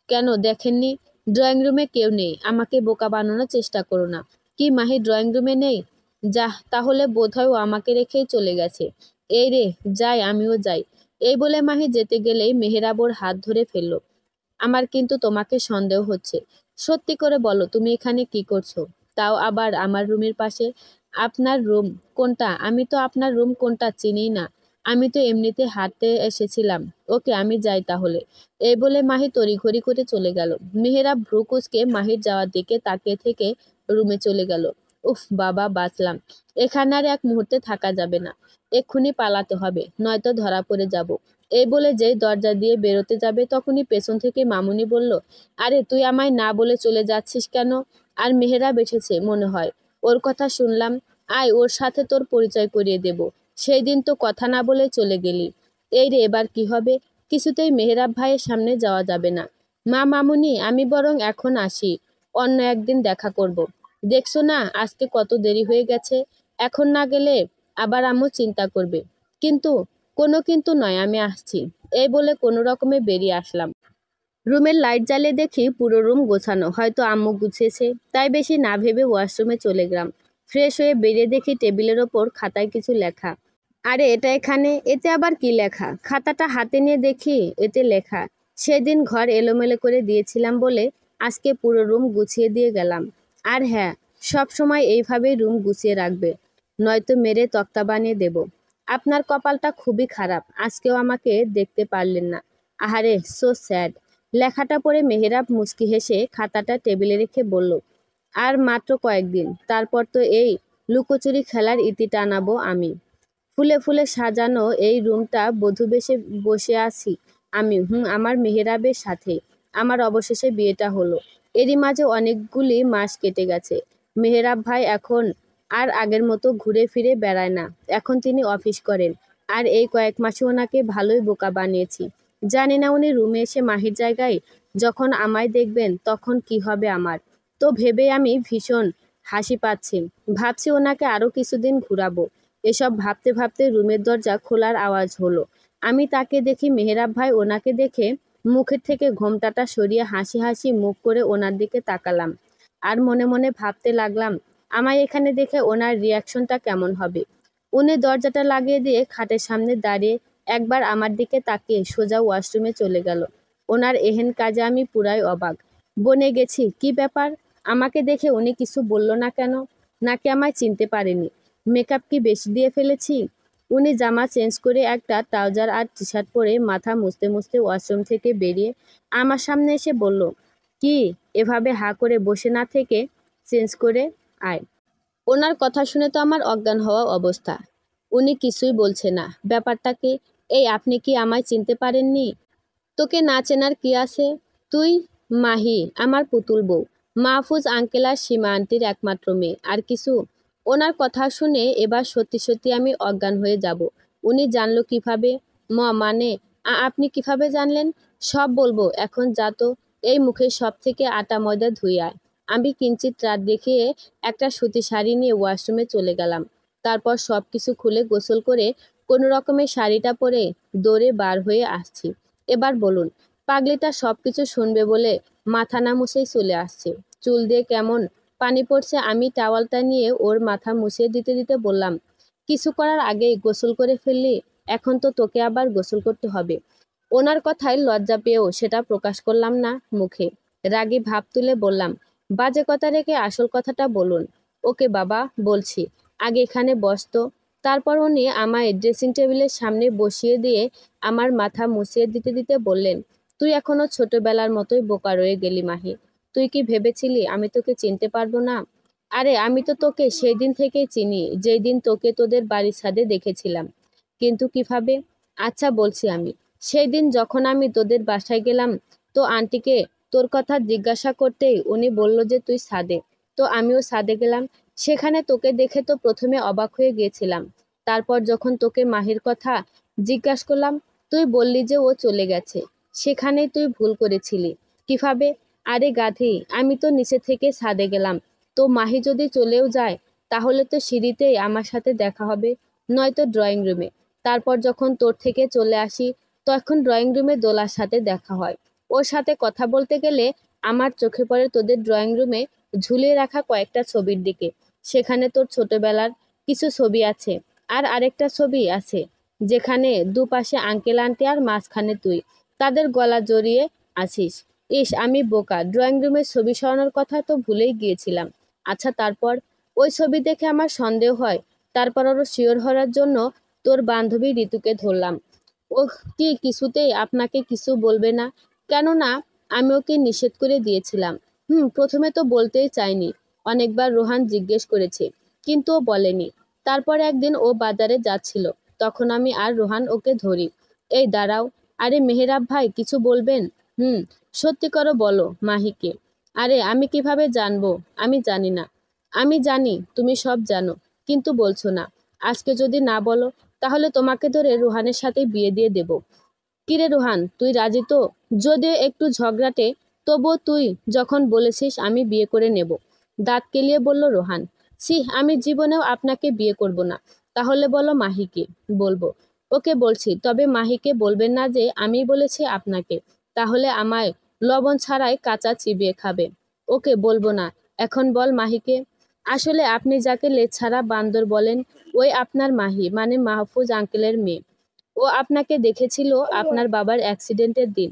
কেন, দেখেননি? ড্রয়িং রুমে কেউ নেই, আমাকে বোকা বানানোর চেষ্টা করো না। কি মাহি ড্রয়িং রুমে নেই? যাহ, তাহলে বোধহয় ও আমাকে রেখেই চলে গেছে। এই রে, যাই, আমিও যাই। এই বলে মাহি যেতে গেলেই মেহেরাব ওর হাত ধরে ফেলল। আমার কিন্তু তোমাকে সন্দেহ হচ্ছে। সত্যি করে বলো তুমি এখানে কি করছো? তাও আবার আমার রুমের পাশে। আপনার রুম কোনটা? আমি তো আপনার রুম কোনটা চিনি না। আমি তো এমনিতে হাঁটতে এসেছিলাম। ওকে, আমি যাই তাহলে। এই বলে মাহি তড়িঘড়ি করে চলে গেল। মেহেরাব ভ্রু কুঁচকে মাহির যাওয়ার দিকে তাকিয়ে থেকে রুমে চলে গেল। উফ বাবা, বাঁচলাম। এখানে আর এক মুহূর্তে থাকা যাবে না। এক্ষুনি পালাতে হবে, নয়তো ধরা পড়ে যাব। এই বলে যেই দরজা দিয়ে বেরোতে যাবে তখনই পেছন থেকে মামুনি বলল, আরে তুই আমায় না বলে চলে যাচ্ছিস কেন? আর মেহেরাব এসেছে মনে হয়, ওর কথা শুনলাম। আয়, ওর সাথে তোর পরিচয় করিয়ে দেব। সেই দিন তো কথা না বলে চলে গেলি। এই রে, এবার কি হবে? কিছুতেই মেহেরাব ভাইয়ের সামনে যাওয়া যাবে না। মামুনি, আমি বরং এখন আসি, অন্য একদিন দেখা করব। দেখছো না আজকে কত দেরি হয়ে গেছে। এখন না গেলে আবার আম্মু চিন্তা করবে। কিন্তু কোনো কিন্তু নয়, আমি আসছি। এই বলে কোনো রকমে বেরিয়ে আসলাম। রুমের লাইট জ্বালিয়ে দেখি পুরো রুম গোছানো, হয়তো আম্মু গুছিয়েছে। তাই বেশি না ভেবে ওয়াশরুমে চলে গেলাম। ফ্রেশ হয়ে বেরিয়ে দেখি টেবিলের ওপর খাতায় কিছু লেখা। আরে এটা এখানে, এতে আবার কি লেখা? খাতাটা হাতে নিয়ে দেখি এতে লেখা, সেদিন ঘর এলোমেলো করে দিয়েছিলাম বলে আজকে পুরো রুম গুছিয়ে দিয়ে গেলাম। আর হ্যাঁ, সব সময় এইভাবেই রুম গুছিয়ে রাখবে, নয়তো মেরে তক্তা বানিয়ে দেব। আপনার কপালটা খুবই খারাপ, আজকেও আমাকে দেখতে পারলেন না। আহারে, সো স্যাড। লেখাটা পড়ে মেহেরাব মুচকি হেসে খাতাটা টেবিলে রেখে বলল, আর মাত্র কয়েকদিন, তারপর তো এই লুকোচুরি খেলার ইতি টানাবো আমি। ফুলে ফুলে সাজানো এই রুমটা বধূ বেশে বসে আছি আমি, আমার মেহেরাবের সাথে। আমার অবশেষে বিয়েটা হলো। এরই মাঝে অনেকগুলি মাস কেটে গেছে। মেহেরাব ভাই এখন আর আগের মতো ঘুরে ফিরে বেড়ায় না। এখন তিনি অফিস করেন। আর এই কয়েক মাসে ওনাকে ভালোই বোকা বানিয়েছি। জানি না উনি রুমে এসে মাহির জায়গায় যখন আমায় দেখবেন তখন কি হবে আমার। তো ভেবে আমি ভীষণ হাসি পাচ্ছে। ভাবছি ওনাকে আরও কিছুদিন ঘুরাবো। এসব ভাবতে ভাবতে রুমের দরজা খোলার আওয়াজ হলো। আমি তাকে দেখি মেহেরাব ভাই ওনাকে দেখে মুখের থেকে ঘোমটাটা সরিয়ে হাসি হাসি মুখ করে ওনার দিকে তাকালাম। আর মনে মনে ভাবতে লাগলাম আমায় এখানে দেখে ওনার রিয়াকশনটা কেমন হবে। উনি দরজাটা লাগিয়ে দিয়ে খাটের সামনে দাঁড়িয়ে একবার আমার দিকে তাকিয়ে সোজা ওয়াশরুমে চলে গেল। ওনার এহেন কাজে আমি পুরাই অবাক। বনে গেছি, কি ব্যাপার? আমাকে দেখে উনি কিছু বলল না কেন? নাকি আমায় চিনতে পারেনি? মেকআপ কি বেশি দিয়ে ফেলেছি? উনি জামা চেঞ্জ করে একটা ট্রাউজার আর টি শার্ট পরে মাথা মুছতে মুছতে ওয়াশরুম থেকে বেরিয়ে আমার সামনে এসে বলল, কি এভাবে হাঁ করে বসে না থেকে চেঞ্জ করে আয়। ওনার কথা শুনে তো আমার অজ্ঞান হওয়া অবস্থা। উনি কিছুই বলছে না। ব্যাপারটা কি? এই, আপনি কি আমায় চিনতে পারেননি? তোকে না চেনার কি আছে? তুই মাহি, আমার পুতুল বউ, মাহফুজ আঙ্কেল আর সীমা আন্টির একমাত্র মেয়ে, আর কিছু? ওনার কথা শুনে এবার সত্যি সত্যি আমি অজ্ঞান হয়ে যাব। উনি জানলো কিভাবে? মানে আপনি কিভাবে জানলেন? সব বলবো, এখন যা তো। এই মুখের সব থেকে আটা ময়দা ধুই আয়। আমি কিঞ্চিত রাত দেখিয়ে একটা সুতি শাড়ি নিয়ে ওয়াশরুমে চলে গেলাম। তারপর সব কিছু খুলে গোসল করে কোনো রকমে শাড়িটা পরে দৌড়ে বার হয়ে আসছি। এবার বলুন, পাগলিটা সব কিছু শুনবে বলে মাথা না মুছেই চলে আসছে। চুল দিয়ে কেমন পানি পড়ছে। আমি টাওয়ালটা নিয়ে ওর মাথা মুছিয়ে দিতে দিতে বললাম, কিছু করার আগেই গোসল করে ফেললি, এখন তো তোকে আবার গোসল করতে হবে। ওনার কথায় লজ্জা পেয়েও সেটা প্রকাশ করলাম না মুখে। রাগী ভাব তুলে বললাম, বাজে কথা রেখে আসল কথাটা বলুন। ওকে বাবা, বলছি। আগে এখানে বসতো। তারপর উনি আমায় ড্রেসিং টেবিলের সামনে বসিয়ে দিয়ে আমার মাথা মুছিয়ে দিতে দিতে বললেন, তুই এখনো ছোটবেলার মতোই বোকা রয়ে গেলি মাহি। তুই কি ভেবেছিলি আমি তোকে চিনতে পারবো না? আরে আমি তো তোকে সেই দিন থেকেই চিনি, যেই দিন তোকে তোদের বাড়ির ছাদে দেখেছিলাম। কিন্তু কিভাবে? আচ্ছা বলছি আমি। সেই দিন যখন আমি তোদের বাসায় গেলাম, তো আন্টিকে তোর কথা জিজ্ঞাসা করতেই উনি বলল যে তুই ছাদে। তো আমিও ছাদে গেলাম। সেখানে তোকে দেখে তো প্রথমে অবাক হয়ে গিয়েছিলাম। তারপর যখন তোকে মাহির কথা জিজ্ঞাসা করলাম, তুই বললি যে ও চলে গেছে। সেখানেই তুই ভুল করেছিলি। কিভাবে? আরে গাধি, আমি তো নিচে থেকে ছাদে গেলাম। তো মাহি যদি চলেও যায়, তাহলে তো সিঁড়িতেই আমার সাথে দেখা হবে, নয়তো ড্রয়িং রুমে। তারপর যখন তোর থেকে চলে আসি, তখন ড্রয়িং রুমে দোলার সাথে দেখা হয়। ওর সাথে কথা বলতে গেলে আমার চোখে পড়ে তোদের ড্রয়িং রুমে ঝুলিয়ে রাখা কয়েকটা ছবির দিকে। সেখানে তোর ছোটবেলার কিছু ছবি আছে। আর আরেকটা ছবি আছে যেখানে দুপাশে আঙ্কেল আন্টি আর মাঝখানে তুই তাদের গলা জড়িয়ে আছিস। ইস, আমি বোকা, ড্রয়িং রুমের ছবি সরানোর কথা তো ভুলেই গিয়েছিলাম। আচ্ছা তারপর? ওই ছবি দেখে আমার সন্দেহ হয়। তারপর আরও শিওর হওয়ার জন্য তোর বান্ধবী ঋতুকে ধরলাম। ও কি কিছুতেই আপনাকে কিছু বলবে না? কেননা আমি ওকে নিষেধ করে দিয়েছিলাম। প্রথমে তো বলতেই চাইনি। অনেকবার রোহান জিজ্ঞেস করেছে, কিন্তু ও বলেনি। তারপর একদিন ও বাজারে যাচ্ছিল, তখন আমি আর রোহান ওকে ধরি। এই দাঁড়াও। আরে মেহেরাব ভাই, কিছু বলবেন? হুম। সত্যি করে বলো মাহিকে। আরে আমি কিভাবে জানবো? আমি জানি না। আমি জানি তুমি সব জানো, কিন্তু বলছো না। আজকে যদি না বলো, তাহলে তোমাকে ধরে রোহানের সাথে বিয়ে দিয়ে দেব। কিরে রোহান, তুই রাজি তো? যদিও একটু ঝগড়াটে, তবুও তুই যখন বলেছিস আমি বিয়ে করে নেব। দাঁত কেলিয়ে বলল রোহান। ছি, আমি জীবনেও আপনাকে বিয়ে করব না। তাহলে বলো মাহিকে। বলবো। ওকে বলছি, তবে মাহিকে বলবেন না যে আমি বলেছি আপনাকে। তাহলে আমায় লবণ ছাড়াই কাঁচা চিবিয়ে খাবে। ওকে বলবো না। এখন বল মাহিকে। আসলে আপনি যাকে লেজ ছাড়া বান্দর বলেন, ওই আপনার মাহি, মানে মাহফুজ আঙ্কেলের মেয়ে। ও আপনাকে দেখেছিল আপনার বাবার অ্যাক্সিডেন্টের দিন।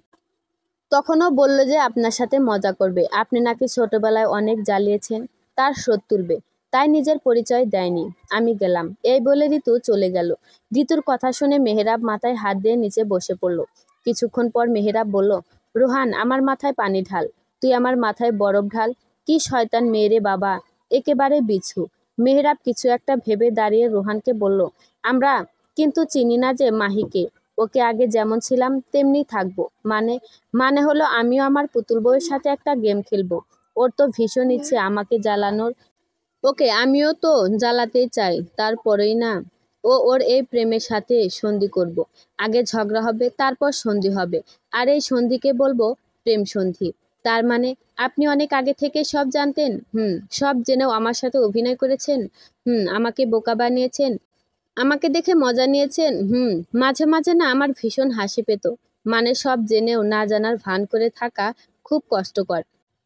তখনও বলল যে আপনার সাথে মজা করবে। আপনি নাকি ছোটবেলায় অনেক জ্বালিয়েছেন, তার শোধ তুলবে। তাই নিজের পরিচয় দেয়নি। আমি গেলাম, এই বলে ঋতু চলে গেল। ঋতুর কথা শুনে মেহেরাব মাথায় হাত দিয়ে নিচে বসে পড়ল। কিছুক্ষণ পর মেহেরাব বলল, রোহান, আমার মাথায় পানি ঢাল। তুই আমার মাথায় বরফ ঢাল। কি শয়তান মেয়ে রে বাবা, একেবারে বিছু। মেহেরাব কিছু একটা ভেবে দাঁড়িয়ে রোহানকে বলল, আমরা কিন্তু চিনি না যে মাহিকে। ওকে আগে যেমন ছিলাম তেমনি থাকবো। মানে? মানে হলো আমিও আমার পুতুল বউয়ের সাথে একটা গেম খেলবো। ওর তো ভীষণ ইচ্ছে আমাকে জ্বালানোর। ওকে আমিও তো জ্বালাতেই চাই। তারপরেই না ও ওর এই প্রেমের সাথে সন্ধি করব। আগে ঝগড়া হবে, তারপর সন্ধি হবে। আর এই সন্ধিকে বলবো প্রেম সন্ধি। তার মানে আপনি অনেক আগে থেকে সব জানতেন? সব জেনেও আমার সাথে অভিনয় করেছেন। আমাকে বোকা বানিয়েছেন। আমাকে দেখে মজা নিয়েছেন। মাঝে মাঝে না আমার ভীষণ হাসি পেত। মানে সব জেনেও না জানার ভান করে থাকা খুব কষ্টকর।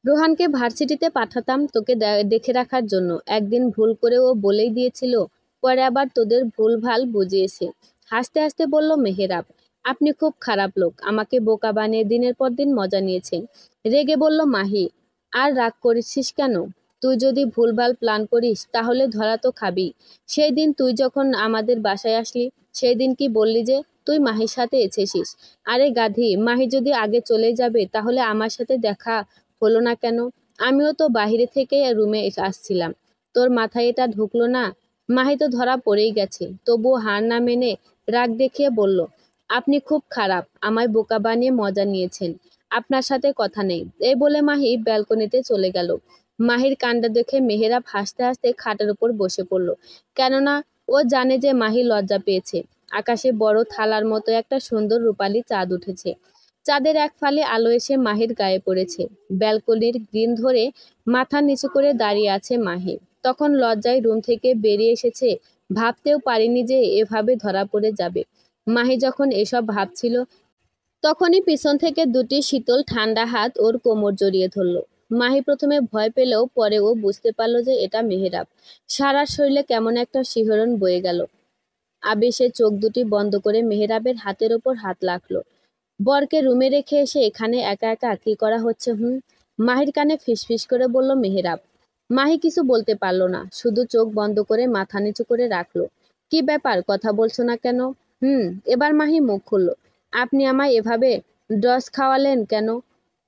রোহানকে ভার্সিটিতে পাঠাতাম তোকে দেখে রাখার জন্য। একদিন ভুল করে ও বলেই দিয়েছিল, পরে আবার তোদের ভুলভাল বুঝিয়েছে। হাসতে হাসতে বলল মেহেরাব, আপনি খুব খারাপ লোক, আমাকে বোকা বানিয়ে দিনের পর দিন মজা নিয়েছেন। রেগে বলল মাহি, আর রাগ করেছিস কেন? তুই যদি ভুলভাল প্ল্যান করিস তাহলে ধরা তো খাবি। সেই দিন তুই যখন আমাদের বাসায় আসলি, সেই দিন কি বললি যে তুই মাহির সাথে এসেছিস? আরে গাধি, মাহি যদি আগে চলে যাবে তাহলে আমার সাথে দেখা হলো না কেন? আমিও তো বাইরে থেকে রুমে আসছিলাম। তোর মাথায় এটা ঢুকলো না? মাহি তো ধরা পড়েই গেছে। তবুও হার না মেনে রাগ দেখিয়ে বলল, আপনি খুব খারাপ, আমায় বোকা বানিয়ে মজা নিয়েছেন। আপনার সাথে কথা নেই। এই বলে মাহি ব্যালকনিতে চলে গেল। মাহির কাণ্ড দেখে মেহেরাব হাসতে হাসতে খাটের উপর বসে পড়ল। কেননা ও জানে যে মাহি লজ্জা পেয়েছে। আকাশে বড় থালার মতো একটা সুন্দর রূপালী চাঁদ উঠেছে। চাঁদের এক ফালি আলো এসে মাহির গায়ে পড়েছে। ব্যালকনির গ্রিল ধরে মাথা নিচু করে দাঁড়িয়ে আছে মাহি। তখন লজ্জায় রুম থেকে বেরিয়ে এসেছে। ভাবতেও পারিনি যে এভাবে ধরা পড়ে যাবে। মাহি যখন এসব ভাবছিল, তখনই পিছন থেকে দুটি শীতল ঠান্ডা হাত ওর কোমর জড়িয়ে ধরল। মাহি প্রথমে ভয় পেলেও পরে ও বুঝতে পারল যে এটা মেহেরাব। সারা শরীরে কেমন একটা শিহরণ বয়ে গেল। আবেশে চোখ দুটি বন্ধ করে মেহেরাবের হাতের ওপর হাত রাখল। বরকে রুমে রেখে এসে এখানে একা একা কি করা হচ্ছে? মাহির কানে ফিসফিস করে বলল মেহেরাব। মাহি কিছু বলতে পারল না, শুধু চোখ বন্ধ করে মাথা নিচু করে রাখলো। কি ব্যাপার, কথা বলছো না কেন? এবার মাহি মুখ খুলল। আপনি আমায় এভাবে ড্রস খাওয়ালেন কেন?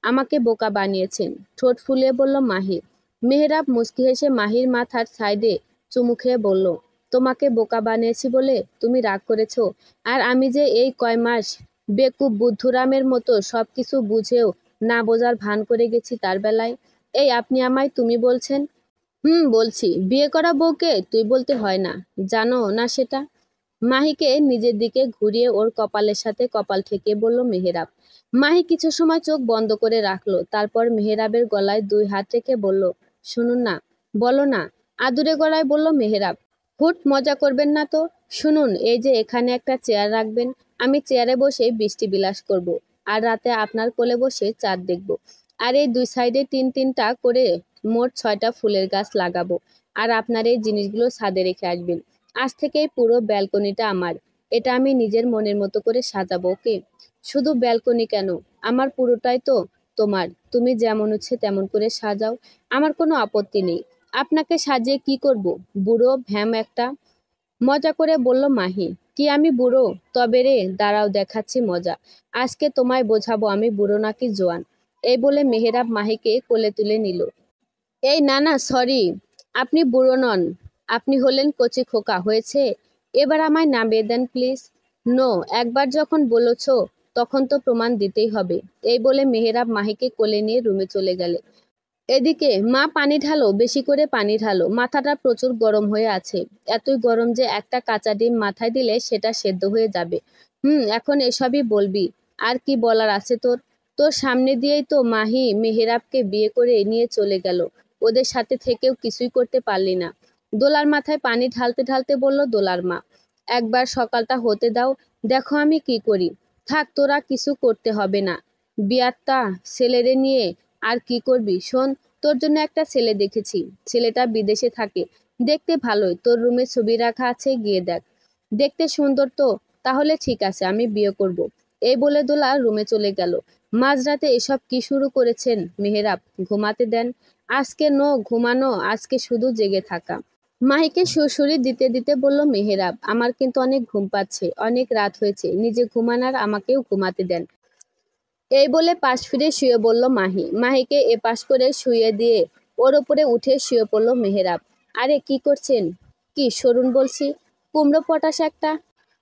আমাকে বোকা বানিয়েছেন, ঠোঁট ফুলিয়ে বলল মাহি। মেহেরাব মুচকি হেসে মাহির মাথার সাইডে চুমু খেয়ে বলল, তোমাকে বোকা বানিয়েছি বলে তুমি রাগ করেছো? আর আমি যে এই কয় মাস বেকুব বুদ্ধুরামের মতো সবকিছু বুঝেও না বোঝার ভান করে গেছি তার বেলায়। এই আপনি আমায় তুমি বলছেন? বলছি। বিয়ে করা বউকে তুই বলতে হয় না, জানো না সেটা? মাহিকে নিজের দিকে ঘুরিয়ে ওর কপালের সাথে কপাল ঠেকিয়ে বলল মেহেরাব। মাহি কিছু সময় চোখ বন্ধ করে রাখলো, তারপর মেহেরাবের গলায় দুই হাত রেখে বলল, শুনুন না। বলো না, আদুরে গলায় বলল মেহেরাব। হুট, মজা করবেন না তো। শুনুন, এই যে এখানে একটা চেয়ার রাখবেন, আমি চেয়ারে বসে বৃষ্টি বিলাস করব, আর রাতে আপনার কোলে বসে চাঁদ দেখব। আর এই দুই সাইডে তিনটা করে মোট 6টা ফুলের গাছ লাগাবো। আর আপনার এই জিনিসগুলো ছাদে রেখে আসবেন। আজ থেকেই পুরো ব্যালকনিটা আমার। এটা আমি নিজের মনের মতো করে সাজাবো, ওকে? শুধু ব্যালকনি কেন, আমার পুরোটাই তো তোমার। তুমি যেমন হচ্ছে তেমন করে সাজাও, আমার কোনো আপত্তি নেই। আপনাকে সাজিয়ে কি করব, বুড়ো ভ্যাম একটা? মজা করে বলল মাহি। কি আমি বুড়ো? তবে রে, দাঁড়াও দেখাচ্ছি মজা। আজকে তোমায় বোঝাবো আমি বুড়ো নাকি জোয়ান। এই বলে মেহেরাব মাহিকে কোলে তুলে নিল। এই না না, সরি, আপনি বুড়ো নন, আপনি হলেন কচি খোকা। হয়েছে, এবার আমায় নামিয়ে দেন প্লিজ। নো, একবার যখন বলেছ তখন তো প্রমাণ দিতেই হবে। এই বলে মেহেরাব মাহিকে কোলে নিয়ে রুমে চলে গেলে। এদিকে মা পানি ঢালো, বেশি করে পানি ঢালো, মাথাটা প্রচুর গরম হয়ে আছে। এতই গরম যে একটা কাঁচা ডিম মাথায় দিলে সেটা সেদ্ধ হয়ে যাবে। এখন এসবই বলবি? আর কি বলার আছে তোর? তোর সামনে দিয়েই তো মাহি মেহেরাবকে বিয়ে করে নিয়ে চলে গেল। ওদের সাথে থেকেও কিছুই করতে পারলি না। দোলার মাথায় পানি ঢালতে ঢালতে বলল দোলার মা। একবার সকালটা হতে দাও, দেখো আমি কি করি। থাক, তোরা কিছু করতে হবে না। বিয়াত্তা ছেলেরে নিয়ে আর কি করবি? শোন, তোর জন্য একটা ছেলে দেখেছি। ছেলেটা বিদেশে থাকে, দেখতে ভালোই। তোর রুমে ছবি রাখা আছে, গিয়ে দেখ। দেখতে সুন্দর তো? তাহলে ঠিক আছে, আমি বিয়ে করব। এই বলে দোলা রুমে চলে গেল। মাঝরাতে এসব কি শুরু করেছেন মেহেরাব? ঘুমাতে দেন। আজকে নো ঘুমানো, আজকে শুধু জেগে থাকা। মাহিকে সুড়সুড়ি দিতে দিতে বলল মেহেরাব, আমার কিন্তু অনেক ঘুম পাচ্ছে, অনেক রাত হয়েছে, নিজে ঘুমান আর আমাকেও ঘুমাতে দেন। এই বলে পাশ ফিরে শুয়ে বলল মাহি। মাহিকে এপাশ করে শুয়ে দিয়ে ওর ওপরে উঠে শুয়ে পড়ল মেহেরাব। আরে কি করছেন? কি সরুন বলছি, কুমড়ো পটাশ একটা।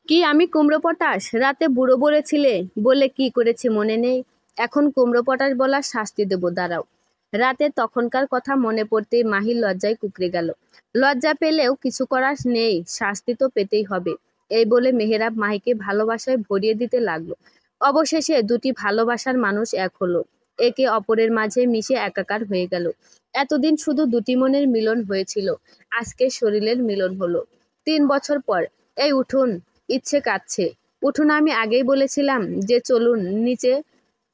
কি আমি কুমড়ো পটাশ? রাতে বুড়ো বলেছিলে বলে কি করেছি মনে নেই? এখন কুমড়ো পটাশ বলার শাস্তি দেবো, দাঁড়াও। রাতে তখনকার কথা মনে পড়তেই মাহির লজ্জায় কুকড়ে গেল। লজ্জা পেলেও কিছু করার নেই, শাস্তি তো পেতেই হবে। এই বলে মেহেরাব মাহিকে ভালোবাসায় ভরিয়ে দিতে লাগলো। অবশেষে দুটি ভালোবাসার মানুষ এক হলো, একে অপরের মাঝে মিশে একাকার হয়ে গেল। এতদিন শুধু দুটি মনের মিলন হয়েছিল, আজকে শরীরের মিলন হলো। 3 বছর পর। এই উঠুন, ইচ্ছে কাটছে। উঠুন, আমি আগেই বলেছিলাম যে চলুন নিচে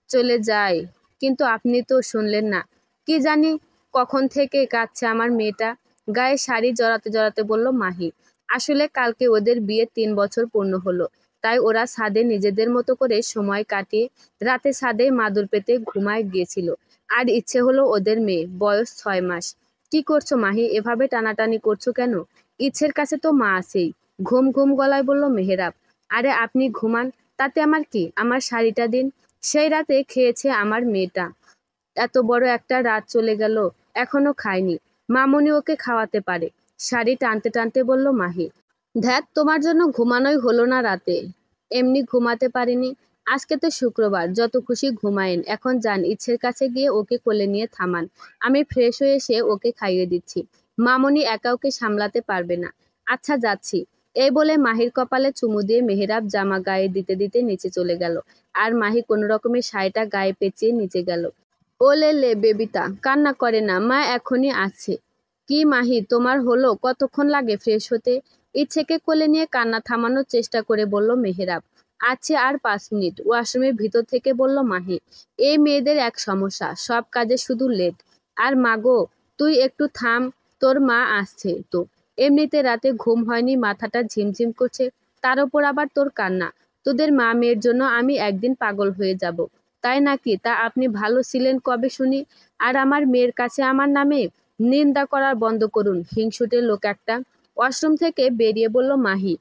চলে যাই, কিন্তু আপনি তো শুনলেন না। কি জানি কখন থেকে কাঁদছে আমার মেয়েটা। গায়ে শাড়ি জড়াতে জড়াতে বলল মাহি। আসলে কালকে ওদের বিয়ে 3 বছর পূর্ণ হলো, তাই ওরা ছাদে নিজেদের মতো করে সময় কাটিয়ে রাতে ছাদে মাদুর পেতে ঘুমায় গিয়েছিল। আর ইচ্ছে হলো ওদের মেয়ে, বয়স 6 মাস। কি করছো মাহি, এভাবে টানাটানি করছো কেন? ইচ্ছের কাছে তো মা আছেই। ঘুম ঘুম গলায় বলল মেহেরাব। আরে আপনি ঘুমান, তাতে আমার কি? আমার শাড়িটা দিন। সেই রাতে খেয়েছে আমার মেয়েটা। এত বড় একটা রাত চলে গেল, এখনো খায়নি। মামনি ওকে খাওয়াতে পারে। শাড়ি টানতে টানতে বলল মাহি। ধ্যাত, তোমার জন্য ঘুমানোই হলো না রাতে। এমনি ঘুমাতে পারিনি। আজকে তো শুক্রবার, যত খুশি ঘুমায়েন। এখন যান, ইচ্ছের কাছে গিয়ে ওকে কোলে নিয়ে থামান। আমি ফ্রেশ হয়ে এসে ওকে খাইয়ে দিচ্ছি। মামনি একা ওকে সামলাতে পারবে না। আচ্ছা, যাচ্ছি। এই বলে মাহির কপালে চুমু দিয়ে মেহেরাব জামা গায়ে দিতে দিতে নিচে চলে গেল। আর মাহি কোনো রকমের শাড়িটা গায়ে পেঁচিয়ে নিচে গেল। ওলে লে বেবিতা, কান্না করে না, মা এখনই আছে। কি মাহি, তোমার হলো? কতক্ষণ লাগে ফ্রেশ হতে? ইচ্ছেকে কোলে নিয়ে কান্না থামানোর চেষ্টা করে বলল মেহেরাব। আছে আর 5 মিনিট, ওয়াশরুমের ভিতর থেকে বলল মাহি। এই মেয়েদের এক সমস্যা, সব কাজে শুধু লেট। আর মাগো, তুই একটু থাম, তোর মা আসছে তো। এমনিতে রাতে ঘুম হয়নি, মাথাটা ঝিমঝিম করছে, তার উপর আবার তোর কান্না। তোদের মা মেয়ের জন্য আমি একদিন পাগল হয়ে যাব। তাই নাকি? তা আপনি ভালো ছিলেন কবে শুনি? আর আমার মেয়ের কাছে আমার নামে নিন্দা করার বন্ধ করুন, হিংসুটে লোক একটা। ওয়াশরুম থেকে বেরিয়ে বলল মাহি।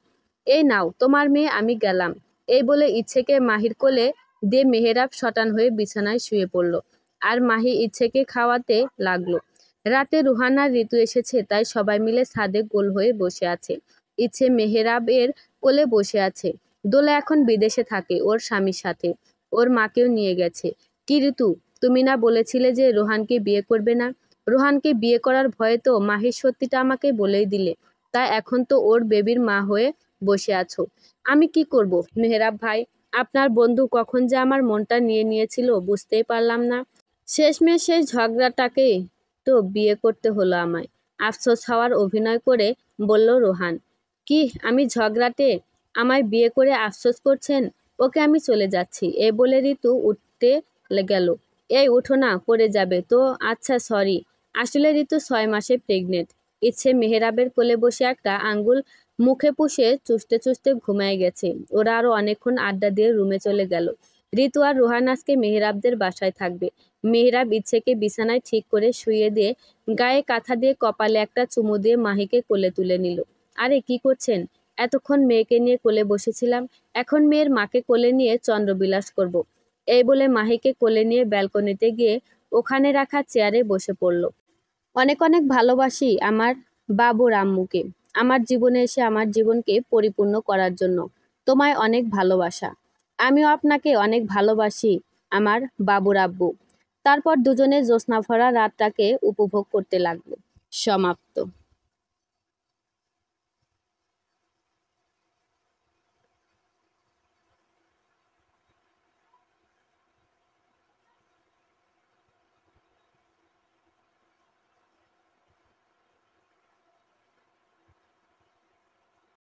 এই নাও তোমার মেয়ে, আমি গেলাম। এই বলে ইচ্ছেকে মাহির কোলে দিয়ে মেহেরাব শটান হয়ে বিছানায় শুয়ে পড়ল। আর মাহি ইচ্ছেকে খাওয়াতে লাগলো। রাতে রুহান আর ঋতু এসেছে, তাই সবাই মিলে ছাদে গোল হয়ে বসে আছে। ইচ্ছে মেহেরাবের কোলে বসে আছে। দোলা এখন বিদেশে থাকে ওর স্বামীর সাথে। ওর মাকেও নিয়ে গেছে। কি ঋতু, তুমি না বলেছিলে যে রোহানকে বিয়ে করবে না? রোহানকে বিয়ে করার ভয়ে তো মাহির সত্যিটা আমাকে বলেই দিলে। তা এখন তো ওর বেবির মা হয়ে বসে আছো। আমি কি করব মেহেরাব ভাই? আপনার বন্ধু কখন যে আমার মনটা নিয়ে নিয়েছিল বুঝতেই পারলাম না। শেষমেশ সেই ঝগড়াটাকেই তো বিয়ে করতে হলো আমায়। আফসোস হওয়ার অভিনয় করে বলল রোহান। কি আমি ঝগড়াটে? আমায় বিয়ে করে আফসোস করছেন? ওকে আমি চলে যাচ্ছি। এ বলে ঋতু উঠতে গেল। এই উঠো না, পড়ে যাবে তো। আচ্ছা সরি। আসলে ঋতু 6 মাসে প্রেগনেন্ট। ইচ্ছে মেহেরাবের কোলে বসে একটা আঙ্গুল মুখে পুষে চুষতে চুষতে ঘুমায় গেছে। ওরা আরো অনেকক্ষণ আড্ডা দিয়ে রুমে চলে গেল। ঋতু আর রোহান আজকে মেহেরাবদের বাসায় থাকবে। মেহেরাব ইচ্ছেকে বিছানায় ঠিক করে শুইয়ে দিয়ে গায়ে কাঁথা দিয়ে কপালে একটা চুমু দিয়ে মাহিকে কোলে তুলে নিল। আরে কি করছেন? এতক্ষণ মেয়েকে নিয়ে কোলে বসেছিলাম, এখন মেয়ের মাকে কোলে নিয়ে চন্দ্রবিলাস করব। এই বলে মাহিকে কোলে নিয়ে ব্যালকনিতে গিয়ে ওখানে রাখা চেয়ারে বসে পড়ল। অনেক অনেক ভালোবাসি আমার বাবুর আম্মুকে, আমার জীবনে এসে আমার জীবনকে পরিপূর্ণ করার জন্য। তোমায় অনেক ভালোবাসা। আমিও আপনাকে অনেক ভালোবাসি আমার বাবুর আব্বু। তারপর দুজনে জ্যোৎস্না ভরা রাতটাকে উপভোগ করতে লাগলো। সমাপ্ত।